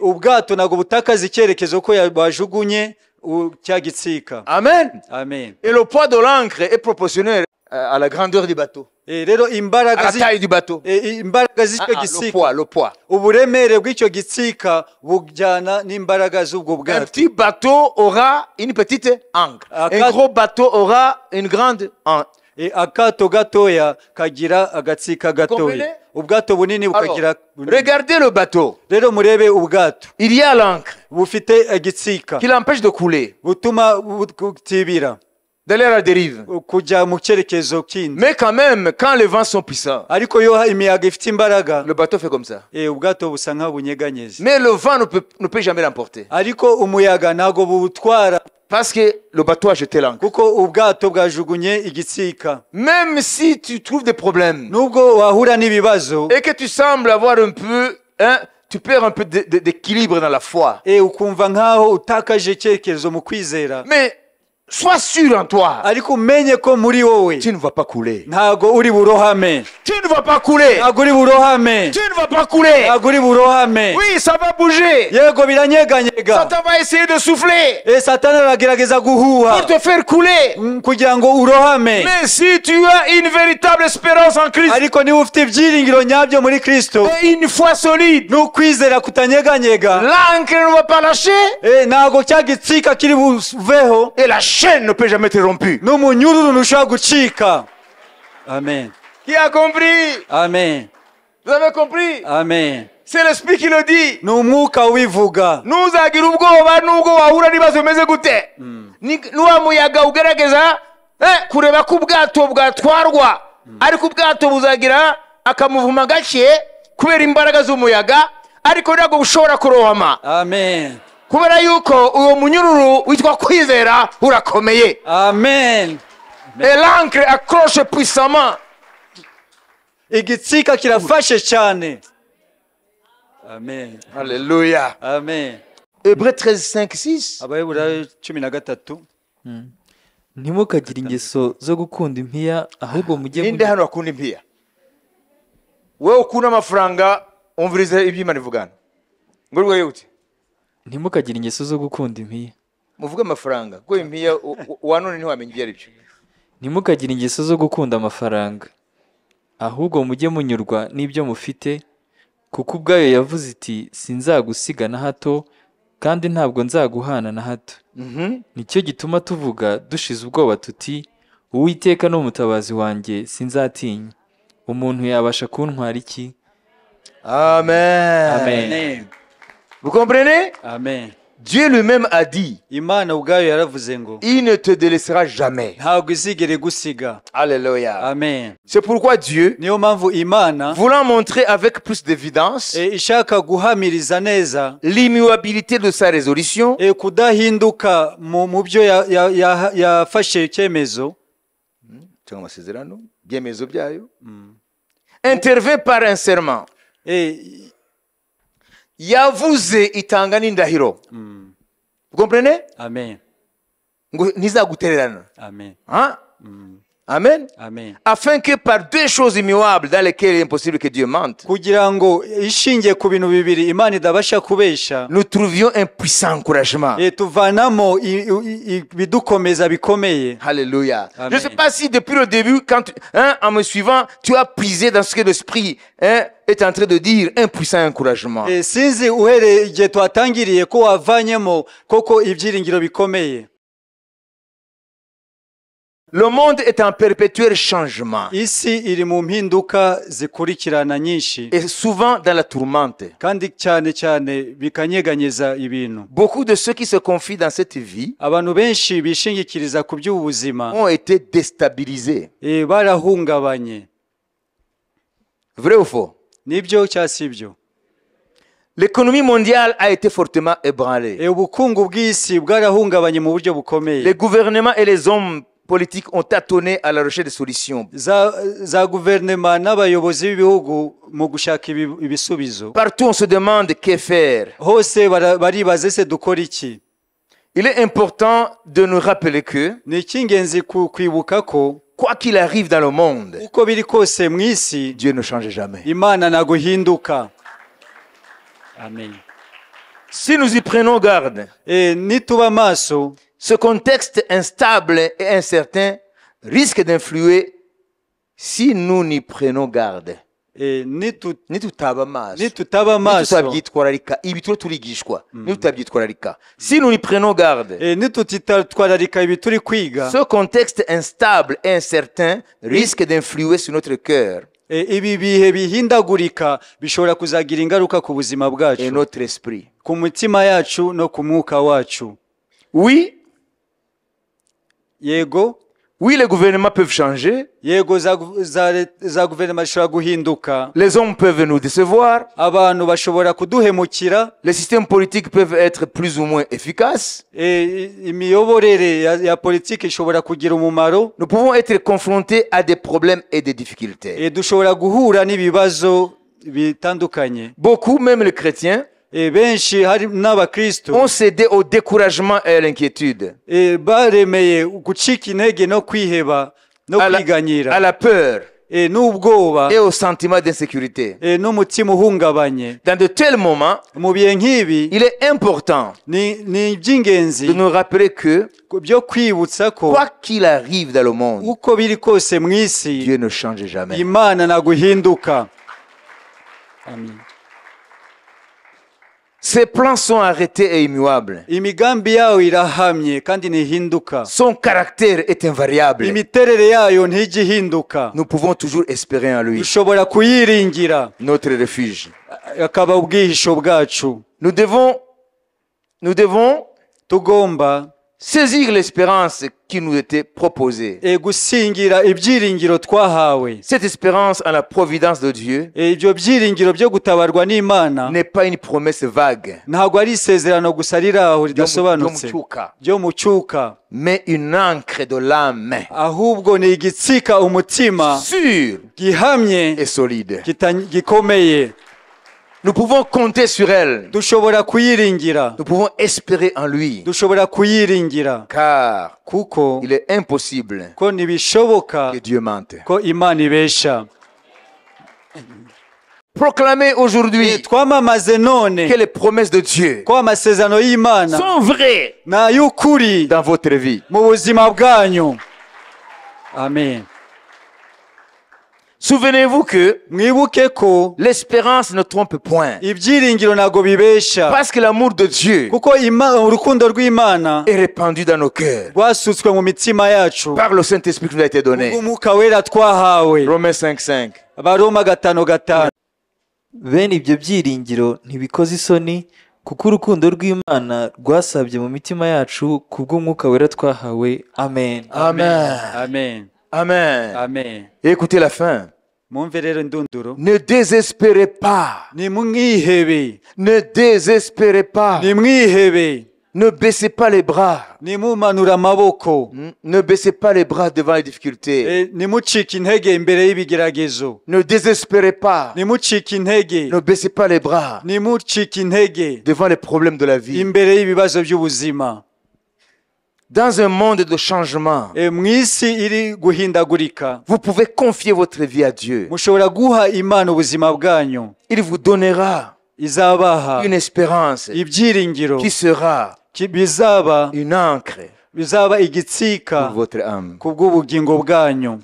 ubwato ntabwo butakaza icyerekezo ko bajugunye cya gitsika. Amen. Amen. Et le poids de l'ancre est proportionnel à la grandeur du bateau, Rero à la taille du bateau. imbaraga z'icyo gitsika, Le poids. uburemere bw'icyo gitsika bujyana n'imbaraga z'ubwo Un bwato. petit bateau aura une petite ancre. Un gros bateau aura une grande ancre. Akato gatoya kagira agatsika gatoya. Comprenez? Ubwato bunini bukagira Alors, regardez le bateau. Rero murebe ubwato Il y a l'ancre bufite igitsika qui l'empêche de couler, butuma butibira d'aller à la dérive. kujya mu cyerekezo kindi. Mais quand même, quand les vents sont puissants, Ariko yo imiyaga ifite imbaraga, le bateau fait comme ça. ubwato busa nkaho bunyeganyeze. Mais le vent ne peut jamais l'emporter. Ariko umuyaga ntago butwara Parce que le bateau a jeté l'ancre. kuko ubwato bwajugunye igitsika. Même si tu trouves des problèmes Nubwo wahura n'ibibazo et que tu sembles avoir un peu, tu perds un peu d'équilibre dans la foi. ukumva nkaho utakaje icyerekezo mu kwizera, Mais sois sûr en toi. ariko umenye ko muri wowe Tu ne vas pas couler. ntago uri burohame Tu ne vas pas couler. ntago uri burohame Tu ne vas pas couler. ntago uri burohame Oui, ça va bouger. yego biranyeganyega Satan va essayer de souffler satani aragerageza pour guhuha te faire couler. kugira ngo urohame Mais si tu as une véritable espérance en Christ ariko niba ufite ibyiringiro nyabyo muri kristo et une foi solide, n'ukwizera kutanyeganyega l'ancre ne va pas lâcher ntago cya gitsika kiri buveho et la chaîne ne peut jamais être rompue. n'umunyururu ntushobora gucika. Amen. Qui a compris? Amen. Vous avez compris? Amen. C'est l'esprit qui le dit. ni umwuka wivuga. Ntuzagira ubwoba nubwo wahura n'ibibazo bimeze gute. N'uwa muyaga ugerageza kureba ko ubwato bwatwarwa, ariko ubwato buzagira akamuvuma gake kubera imbaraga z'umuyaga, ariko ntabwo bushobora kurohama. Amen. Kubera yuko uwo munyururu witwa kwizera urakomeye. Amen. Et l'ancre accroche puissamment. Igitsika kirafashe cyane. Amen. Alléluia. Amen. Hébreux 13, 5, 6. Abayobora 13. ntimukagire ingeso zo gukunda impiya ahubwo mujye Ninde hano akunda impiya? Wewe ukunda amafaranga umviriza iby'Imana ivugana. Ngo rwaye uti? ntimukagire ingeso zo gukunda impiya. Muvuge amafaranga. Ko impiya wanone ntiwamenye ibyo ari byo. ntimukagire ingeso zo gukunda amafaranga ahubwo mujye munyurwa n'ibyo mufite, kuko ubwayo yavuze iti sinzagusiga na hato kandi ntabwo nzaguhana na hato. Nicyo gituma tuvuga dushize ubwoba tuti Uwiteka ni umutabazi wanjye sinzatinya. Umuntu yabasha kuntwara iki? Amen. Amen. Vous comprenez? Amen. Dieu lui-même a dit, Imana ubwayo yaravuze ngo il ne te délaissera jamais. ntabwo izigere gusiga. Alléluia. Amen. C'est pourquoi Dieu, Niyo mpamvu Imana voulant montrer avec plus d'évidence ishaka guhamiriza neza l'immuabilité de sa résolution, kudahinduka mu byo yafashe icyemezo, cyangwa amasezerano, ibyemezo byayo, intervient par un serment. Yavuze itanga n'indahiro. Vous comprenez? Amen. Ngo ntizagutererana. Amen. Hein? Amen. Amen. Afin que par deux choses immuables dans lesquelles il est impossible que Dieu mente, kugira ngo ishingiye ku bintu bibiri Imana idabasha kubesha, nous trouvions un puissant encouragement. tuvanamo ibidukomeza bikomeye. Alléluia. Amen. Je ne sais pas si depuis le début, en me suivant, tu as puisé dans ce que l'Esprit est en train de dire, un puissant encouragement. Sinzi uhereye igihe twatangiriye ko wavanyemo koko ibyiringiro bikomeye. Le monde est en perpétuel changement. Isi iri mu mpinduka zikurikirana nyinshi, Et souvent dans la tourmente. kandi cyane cyane bikanyeganyeza ibintu. Beaucoup de ceux qui se confient dans cette vie Abantu benshi bishingikiriza ku by'ubuzima ont été déstabilisés. barahungabanye. Vrai ou faux? Nibyo cyangwa si byo? L'économie mondiale a été fortement ébranlée. Ubukungu bw'isi bwarahungabanye mu buryo bukomeye. Les gouvernements et les hommes politiques ont tâtonné à la recherche de solutions. za guverinoma n'abayobozi b'ibihugu mu gushaka ibisubizo. Partout on se demande que faire. Hose baribaza se dukora iki? Il est important de nous rappeler que ni icy'ingenzi kwibuka ko quoi qu'il arrive dans le monde, uko biri kose mu isi, Dieu ne change jamais. Imana ntago hinduka. Amen. Si nous y prenons garde, nituba maso, ce contexte instable et incertain risque d'influer si nous n'y prenons garde. nitutaba maso nitutabyitwararika ibi turi turigishwa nitutabyitwararika si nous n'y prenons garde nitutitwararika ibi turi kwiga, ce contexte instable et incertain risque d'influer sur notre cœur ibi bihe bihindagurika bishobora kuzagira ingaruka ku buzima bwacu et notre esprit, ku mutima yacu no ku mwuka wacu. oui, yego, oui, les gouvernements peuvent changer, yego za guverinoma zishobora guhinduka, les hommes peuvent nous décevoir, abantu bashobora kuduhemukira, les systèmes politiques peuvent être plus ou moins efficaces, imiyoborere ya politiki ishobora kugira umumaro, nous pouvons être confrontés à des problèmes et des difficultés. dushobora guhura n'ibibazo bitandukanye. Beaucoup, même les chrétiens, benshi hari n'abakristo ont cédé au découragement et à l'inquiétude, baremeye gucika intege no kwiheba no à kwiganyira la peur n'ubwoba et au sentiment d'insécurité. n'umutima uhungabanye. Dans de tels moments, mu bihe nk'ibi il est important ni iby'ingenzi de nous rappeler que byo kwibutsa ko quoi qu'il arrive dans le monde, uko biri kose mu isi Dieu ne change jamais. Imana ntaguhinduka. Amen. Ses plans sont arrêtés et immuables. Imigambi yayo irahamye kandi ntihinduka. Son caractère est invariable. Imiterere yayo ntijya ihinduka. Nous pouvons toujours espérer en lui, dushobora kuyiringira notre refuge. akaba ubwihisho bwacu. Nous devons tugomba saisir l'espérance qui nous était proposée. gusingira ibyiringiro twahawe. Cette espérance en la providence de Dieu ibyo byiringiro byo gutabarwa n'Imana n'est pas une promesse vague, ntabwo ari isezerano gusa riraho ridasobanutse ryo mu cyuka, mais une ancre de l'âme ahubwo ni igitsika umutima sûre gihamye et solide. gikomeye. Nous pouvons compter sur elle. dushobora kuyiringira, Nous pouvons espérer en lui, dushobora kuyiringira car kuko il est impossible ko ntibishoboka que Dieu mente. ko Imana ibesha. Proclamez aujourd'hui twamamaze none que les promesses de Dieu ko amasezerano y'Imana sont vraies ni ay'ukuri dans votre vie. mu buzima bwanyu. Amen. Souvenez-vous que mwibuke ko l'espérance ne trompe point, ibyiringiro ntago bibesha, parce que l'amour de Dieu kuko urukundo rw'Imana est répandu dans nos cœurs rwasutswe mu mitima yacu par le Saint-Esprit qui nous a été donné. umwuka wera twahawe. Romains 5:5. Abaroma 5:5. bene ibyo byiringiro ntibikoze isoni kuko urukundo rw'Imana rwasabye mu mitima yacu kubw'umwuka wera twahawe. Amen. Amen. Amen. Amen. Amen. Et écoutez la fin. Mwumve rero indunduro. Ne désespérez pas. Nimwihebe. Ne désespérez pas. Nimwihebe. Ne baissez pas les bras. Nimumanura amaboko. Ne baissez pas les bras devant les difficultés. Nimucike intege imbere y'ibigeragezo. Ne désespérez pas. Nimucike intege. Ne baissez pas les bras Nimucike intege devant les problèmes de la vie. imbere y'ibibazo by'ubuzima. Dans un monde de changement, mu isi iri guhindagurika, vous pouvez confier votre vie à Dieu. mushobora guha Imana ubuzima bwanyu. Il vous donnera izabaha une espérance ibyiringiro qui sera bizaba une ancre bizaba igitsika pour votre âme. kubw'ubugingo bwanyu.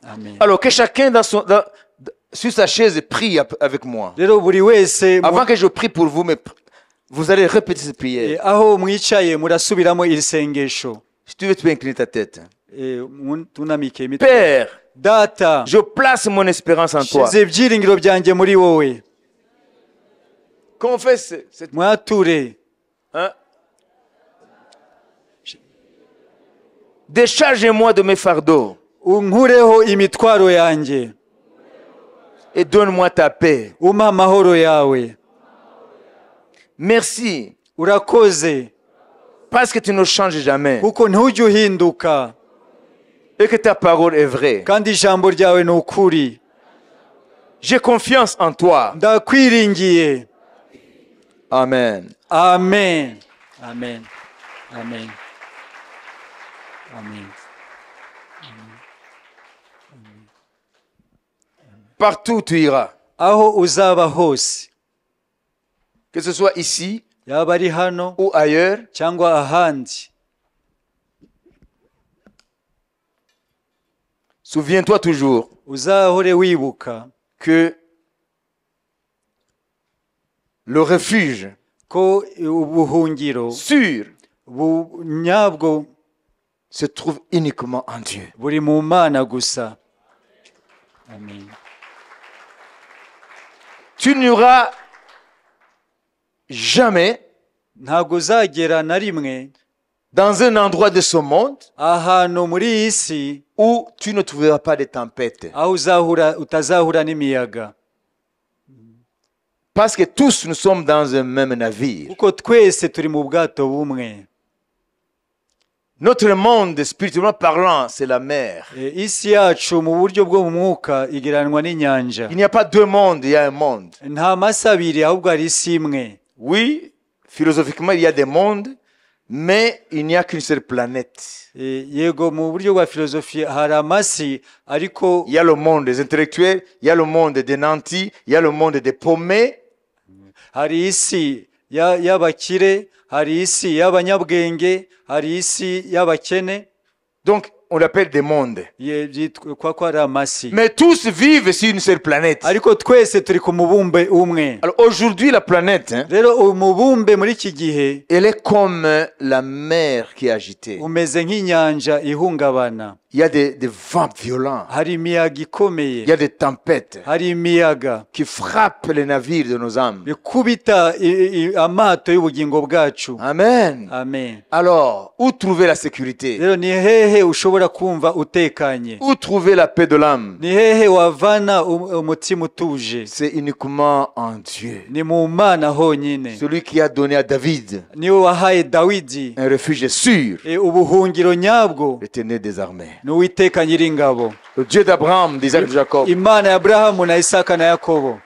Amen. Alors que chacun sur sa chaise prie avec moi. Rero buri wese Avant que je prie pour vous, mais vous allez répéter cette prière. aho mwicaye murasubiramo iri sengesho. Si tu veux, tu peux incliner ta tête. tunamike imitwe. Père, Data, je place mon espérance en toi. shize ibyiringiro byanjye muri wowe. Confesse cette... Mwature. Hein? Décharge-moi de mes fardeaux unkureho imitwaro yanjye et donne-moi ta paix. umpa amahoro yawe. Merci urakoze parce que tu ne changes jamais kuko ntujya uhinduka et que ta parole est vraie. kandi ijambo ryawe ni ukuri. J'ai confiance en toi. ndakwiringiye. Amen. Amen. Amen. Amen. Amen. Partout où tu iras, aho uzaba hose, que ce soit ici yaba ari hano ou ailleurs, cyangwa ahandi, souviens-toi toujours uzahore wibuka que le refuge ko ubuhungiro sûr nyabwo se trouve uniquement en Dieu. buri mu Mana gusa. Amen. Tu n'auras jamais ntabwo uzagera na rimwe dans un endroit de ce monde ahantu muri iyi si où tu ne trouveras pas de tempêtes. aho utazahura n'imiyaga, Parce que tous nous sommes dans un même navire. kuko twese turi mu bwato bumwe. Notre monde, spirituellement parlant, c'est la mer. isi yacu mu buryo bwo mu mwuka igereranwa n'inyanja. Il n'y a pas deux mondes, il y a un monde. Nta masi abiri ahubwo hari isi imwe. Oui, philosophiquement, il y a des mondes, mais il n'y a qu'une seule planète. Yego mu buryo bwa filozofi hari amasi, ariko il y a le monde des intellectuels, il y a le monde des nantis, il y a le monde des paumés. Hari isi y'abakire, hari isi y'abanyabwenge, hari isi y'abakene. Donc, on l'appelle des mondes. Mais tous vivent sur une seule planète. Alors aujourd'hui, la planète, hein, elle est comme la mer qui est agitée. Il y a des vents violents. Il y a des tempêtes qui frappent les navires de nos âmes. Amen. Amen. Alors, où trouver la sécurité? Où trouver la paix de l'âme? C'est uniquement en Dieu. Celui qui a donné à David un refuge sûr. L'Éternel des armées. Le Dieu d'Abraham, d'Isaac et de Jacob.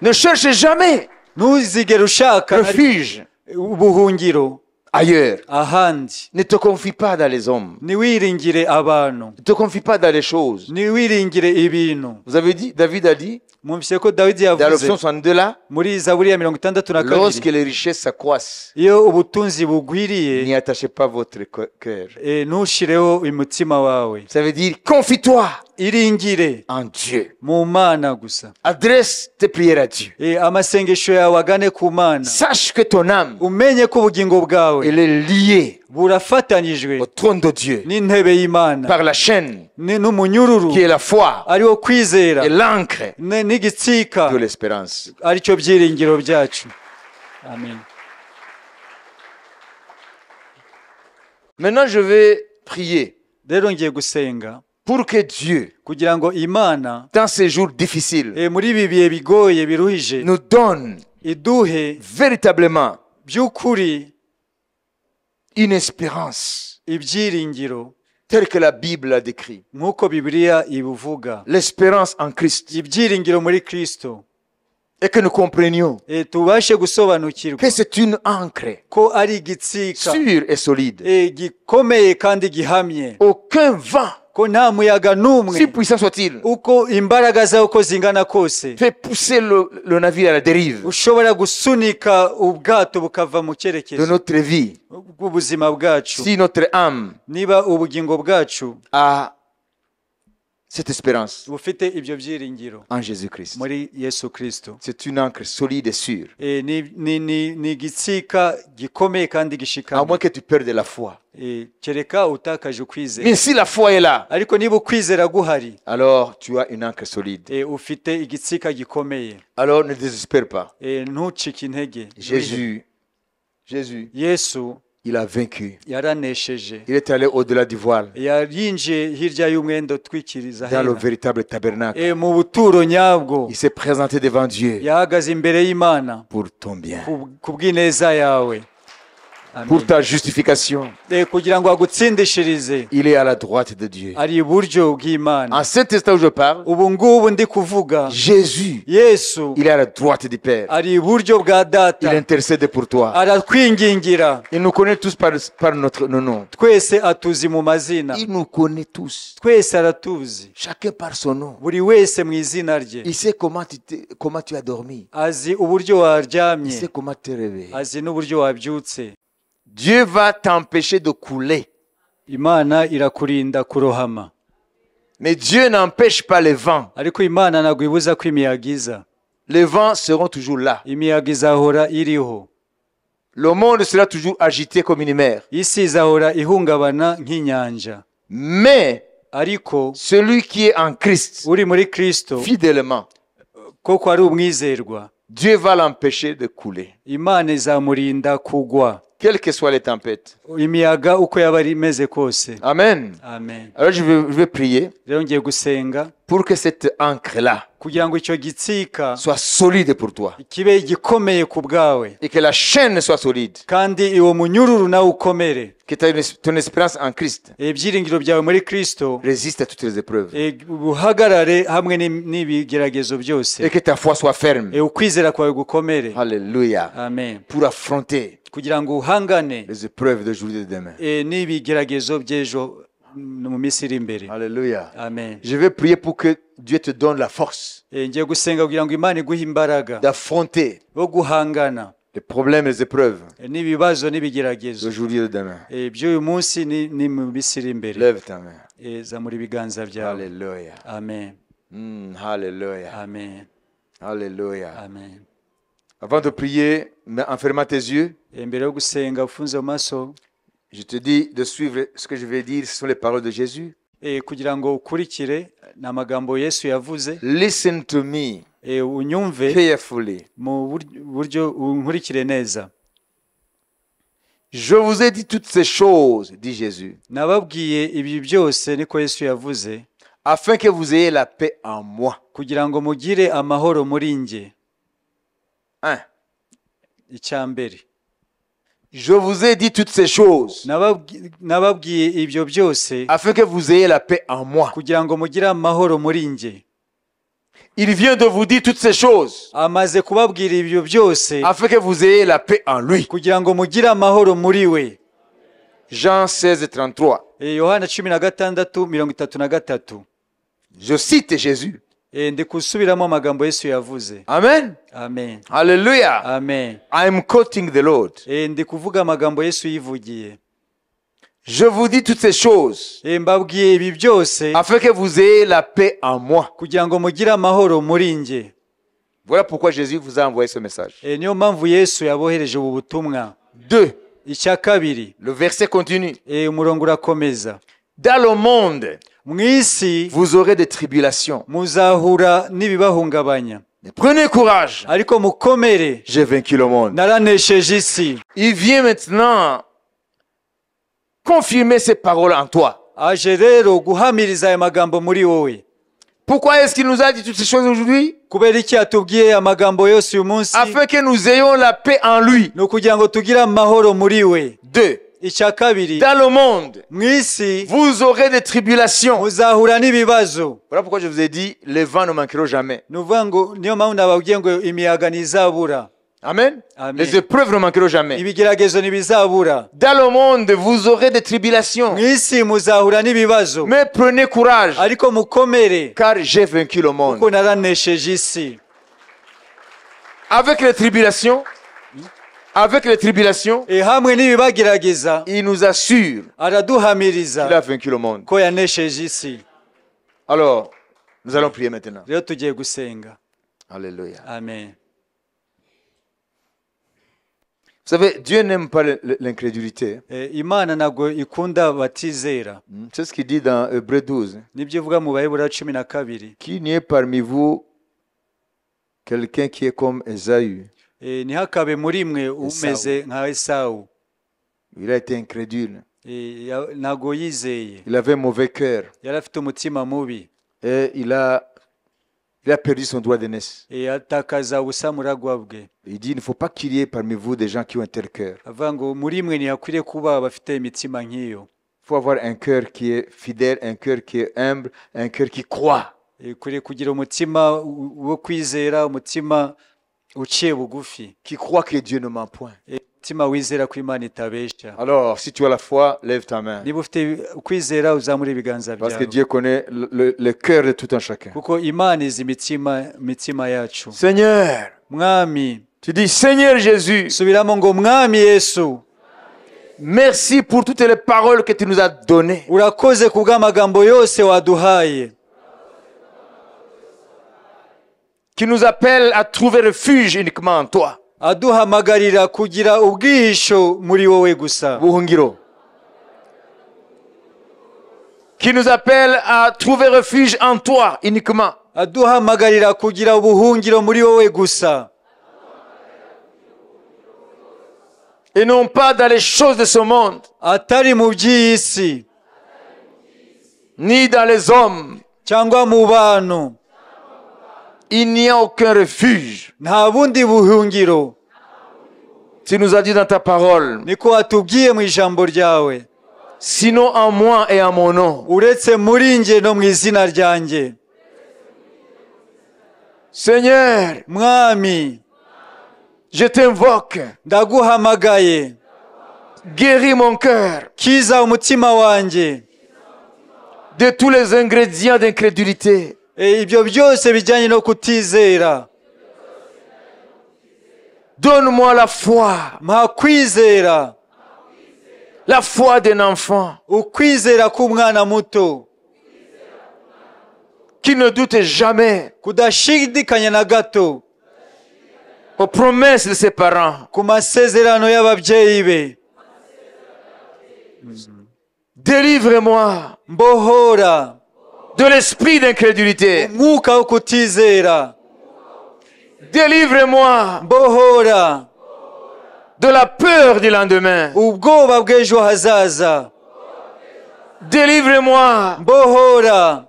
Ne cherchez jamais refuge ailleurs. Ne te confie pas dans les hommes. Ne te confie pas dans les choses. Vous avez dit, David a dit, dans l'option 62 là, lorsque les richesses s'accroissent, n'y attachez pas votre cœur. Ça veut dire, confie-toi en Dieu. Adresse tes prières à Dieu. Sache que ton âme, elle est liée au trône de Dieu par la chaîne qui est la foi et l'encre de l'espérance. Maintenant, je vais prier pour que Dieu, dans ces jours difficiles, nous donne véritablement une espérance telle que la Bible l'a décrit. L'espérance en Christ. Et que nous comprenions que c'est une ancre sûre et solide. Aucun vent, si puissant soit-il, fait pousser le navire à la dérive de notre vie. Si notre âme a cette espérance en Jésus-Christ, c'est une ancre solide et sûre. À moins que tu perdes la foi. Mais si la foi est là, alors tu as une ancre solide. Alors ne désespère pas. Jésus, il a vaincu. Il est allé au-delà du voile, dans le véritable tabernacle. Il s'est présenté devant Dieu pour ton bien, pour ta justification. Il est à la droite de Dieu. En cet instant où je parle, Jésus, il est à la droite du Père. Il intercède pour toi. Il nous connaît tous par nos noms. Il nous connaît tous. Chacun par son nom. Il sait comment tu as dormi. Il sait comment tu t'es réveillé. Dieu va t'empêcher de couler. Mais Dieu n'empêche pas les vents. Les vents seront toujours là. Le monde sera toujours agité comme une mer. Mais celui qui est en Christ, fidèlement, Dieu va l'empêcher de couler. quelles que soient les tempêtes. imiyaga uko yaba ari imeze kose. Amen. Amen. Alors je vais prier Rero ngiye gusenga pour que cette encre-là kugira ngo icyo gitsika soit solide pour toi kibe gikomeye ku bwawe, et que la chaîne soit solide, kandi uwo munyururu nawe ukomere. que ton espérance en Christ Ibyiringiro byawe muri Kristo résiste à toutes les épreuves uhagarare hamwe n'ibigeragezo byose, et que ta foi soit ferme. ukwizera kwawe gukomere. Alléluia. Amen. Pour affronter kugira ngo uhangane les épreuves d'aujourd'hui et de demain. n'ibigeragezo by'ejo mu minsi iri imbere. Alléluia. Amen. Je vais prier pour que Dieu te donne la force Ngiye gusenga kugira ngo Imana iguhe imbaraga d'affronter bo guhangana les problèmes, les épreuves n'ibibazo n'ibigeragezo d'aujourd'hui et de demain. by'uyu munsi ni mu minsi iri imbere. Lève ta main. Zamura ibiganza byawe. Alléluia. Amen. Alléluia. Amen. Alléluia. Amen. Avant de prier, en fermant tes yeux, Mbere yo gusenga ufunze amaso, je te dis de suivre ce que je vais dire. Ce sont les paroles de Jésus. kugira ngo ukurikire ni amagambo Yesu yavuze. Listen to me unyumve carefully. mu buryo unkurikire neza. Je vous ai dit toutes ces choses, dit Jésus, Nababwiye ibi byose niko Yesu yavuze, afin que vous ayez la paix en moi. kugira ngo mugire amahoro muri nge. 1. Icyambere, Je vous ai dit toutes ces choses, nababwiye ibyo byose afin que vous ayez la paix en moi. kugira ngo mugire amahoro muri nge. Il vient de vous dire toutes ces choses, Amaze kubabwira ibyo byose afin que vous ayez la paix en lui. kugira ngo mugire amahoro muri we. Jean 16, 33. Yohana 16:33. Je cite Jésus. Ndi kusubiramo amagambo Yesu yavuze. Amen. Amen. Hallelujah. Amen. I'm quoting the Lord. Ndi kuvuga amagambo Yesu yivugiye. Je vous dis toutes ces choses, Mbabwiye ibi byose afin que vous ayez la paix en moi. kugira ngo mugire amahoro muri nge. Voilà pourquoi Jésus vous a envoyé ce message. Niyo mpamvu Yesu yabohereje ubu butumwa. 2. Icya kabiri, Le verset continue. umurongo urakomeza. Dans le monde, Mu isi vous aurez des tribulations. muzahura n'ibibahungabanya, Mais prenez courage. ariko mukomere, J'ai vaincu le monde. naranesheje isi. Il vient maintenant confirmer ces paroles en toi. Aje rero guhamiriza aya magambo muri wowe. Pourquoi est-ce qu'il nous a dit toutes ces choses aujourd'hui? Kubera iki atubwiye amagambo yose uyu munsi? Afin que nous ayons la paix en lui. Ni ukugira ngo tugire amahoro muri we. 2. Icya kabiri, Dans le monde, mu isi vous aurez des tribulations. muzahura n'ibibazo. Voilà pourquoi je vous ai dit, les vents ne manqueront jamais. Ni ukuvuga ngo niyo mpamvu nababwiye ngo imiyaga ntizabura, Amen. Amen. Les épreuves ne manqueront jamais. ibigeragezo ntibizabura. Dans le monde, vous aurez des tribulations. Mu isi muzahura n'ibibazo, Mais prenez courage, ariko mukomere, car j'ai vaincu le monde. kuko naranesheje isi. Avec les tribulations, Hamwe n'ibibagerageza, il nous assure qu'il araduhamiriza a vaincu le monde. ko yanesheje isi. Alors, nous allons prier maintenant. Rero tugiye gusenga. Alléluia. Amen. Vous savez, Dieu n'aime pas l'incrédulité. Imana ntabwo ikunda batizera. C'est ce qu'il dit dans Hébreux 12. Nibyo ivuga mu Baheburayo 12. Qu'il n'y ait parmi vous quelqu'un qui est comme Ésaü. Ntihakabe muri mwe umeze nka Esawu. Il a été incrédule. Ntabwo yizeye. Il avait un mauvais cœur. Yari afite umutima mubi. Et il a perdu son droit d'aînesse. Atakaza ubusamuragwa bwe. Il dit, il ne faut pas qu'il y ait parmi vous des gens qui ont un tel cœur. Avuga ngo muri mwe ntihakwiriye kuba bafite imitima nk'iyo. Il faut avoir un cœur qui est fidèle, un cœur qui est humble, un cœur qui croit. Ukwiriye kugira umutima wo kwizera, umutima uciye bugufi. Qui croit que Dieu ne ment point. Umutima wizera ko Imana itabeshya. Alors, si tu as la foi, lève ta main. Niba ufite ukwizera uzamure ibiganza byawe. Parce que Dieu connaît le cœur de tout un chacun. Kuko Imana izi imitima yacu. Seigneur, Mwami, tu dis, Seigneur Jésus, subiramo ngo Mwami Yesu, merci pour toutes les paroles que tu nous as données. urakoze kubw'amagambo yose waduhaye, Qui nous appellent à trouver refuge uniquement en toi. aduhamagarira kugira ubwihisho muri wowe gusa. Buhungiro. Qui nous appelle à trouver refuge en toi uniquement. Aduhamagarira kugira ubuhungiro muri wowe gusa. Et non pas dans les choses de ce monde, atari mu by'iyi si ni dans les hommes. cyangwa mu bantu. Il n'y a aucun refuge. Nta bundi buhungiro. Tu nous as dit dans ta parole. Niko watubwiye mu ijambo ryawe. Sinon en moi et en mon nom. Uretse muri nge no mu izina ryanjye. Seigneur, Mwami, je t'invoque. ndaguhamagaye. Guéris mon cœur Kiza umutima wanjye. de tous les ingrédients d'incrédulité. Ibyo byose bijyanye no kutizera. Donne-moi la foi. Mpa kwizera. La foi d'un enfant Ukwizera k'umwana muto. qui ne doute jamais Kudashidikanya na gato. aux promesses de ses parents. Ku masezerano y'ababyeyi be. Délivre-moi Mbohora. de l'esprit d'incrédulité. Umwuka wo kutizera. Délivre-moi Mbohora. de la peur du lendemain. Ubwoba bw'ejo hazaza. Délivre-moi Mbohora.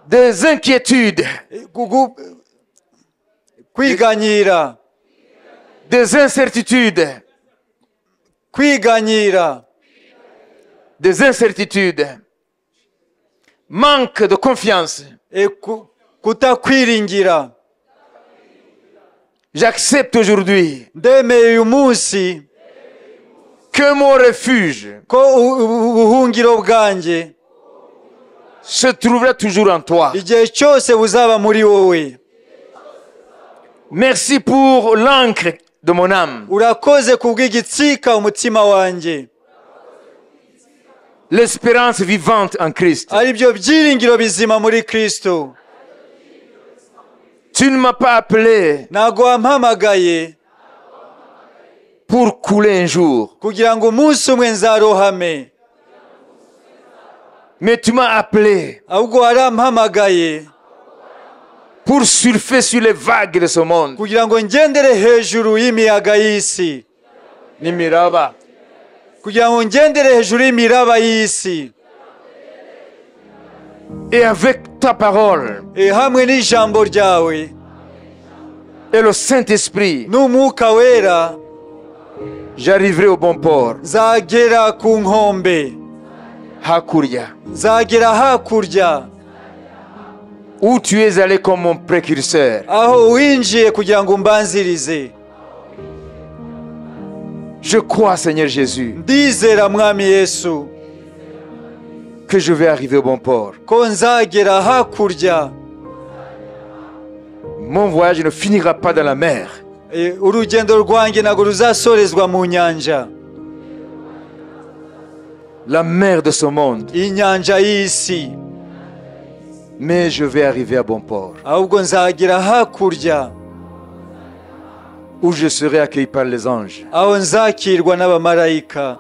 des inquiétudes, Kwiganyira. des incertitudes, Kwiganyira. des incertitudes. Manque de confiance. Kutakwiringira. J'accepte aujourd'hui Ndemeye uyu munsi que mon refuge ko ubuhungiro bwanjye se trouvera toujours en toi. igihe cyose buzaba muri wowe. Merci pour l'encre de mon âme. Urakoze kubw'igitsika umutima wanjye. L'espérance vivante en Christ. Ari byo byiringiro bizima muri Kristo. Tu ne m'as pas appelé Ntago wampamagaye pour couler un jour, kugira ngo umunsi umwe nzarohame. mais tu m'as appelé Ahubwo warampamagaye pour surfer sur les vagues de ce monde. kugira ngo ngendere hejuru y'imiyaga y'isi. Nimiraba. Kugira ngo ngendere hejuru y'imiraba y'isi. Et avec ta parole Hamwe n'ijambo ryawe et le Saint-Esprit, n'umwuka wera j'arriverai au bon port. nzagera ku nkombe. Hakuria. Nzagera hakurya. Où tu es allé comme mon précurseur. Aho winjiye kugira ngo mbanzirize. Je crois, Seigneur Jésus, Ndizera Mwami Yesu que je vais arriver au bon port. ko nzagera hakurya. Mon voyage ne finira pas dans la mer. Urugendo rwanjye ntabwo ruzasorezwa mu nyanja. La mer de ce monde. Inyanja y'isi. Mais je vais arriver à bon port. Ahubwo nzagera hakurya. Où je serai accueilli par les anges. Aho nzakirwa n'abamarayika.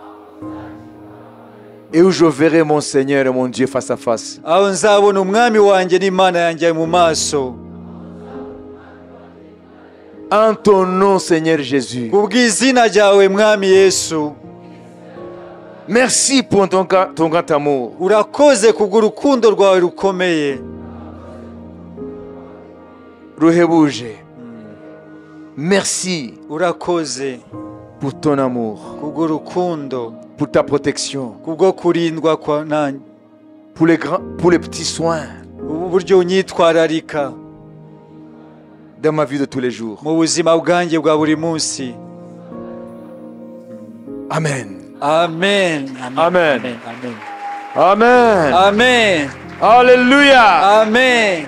Et où je verrai mon Seigneur et mon Dieu face à face. Aho nzabona umwami wanjye n'Imana yanjye mu maso. En ton nom, Seigneur Jésus. Kubw'izina ryawe Mwami Yesu. Merci pour ton grand amour. Urakoze kubw'urukundo rwawe rukomeye. Ruhebuje. Merci. Urakoze pour ton amour. kubw'urukundo. Pour ta protection. Kubwo kurindwa kwa nanjye. Pour les petits soins. Uburyo unyitwararika. Dans ma vie de tous les jours. Mu buzima bwanjye bwa buri munsi. Amen. Amen. Amen. Amen. Amen. Amen. Alléluia. Amen.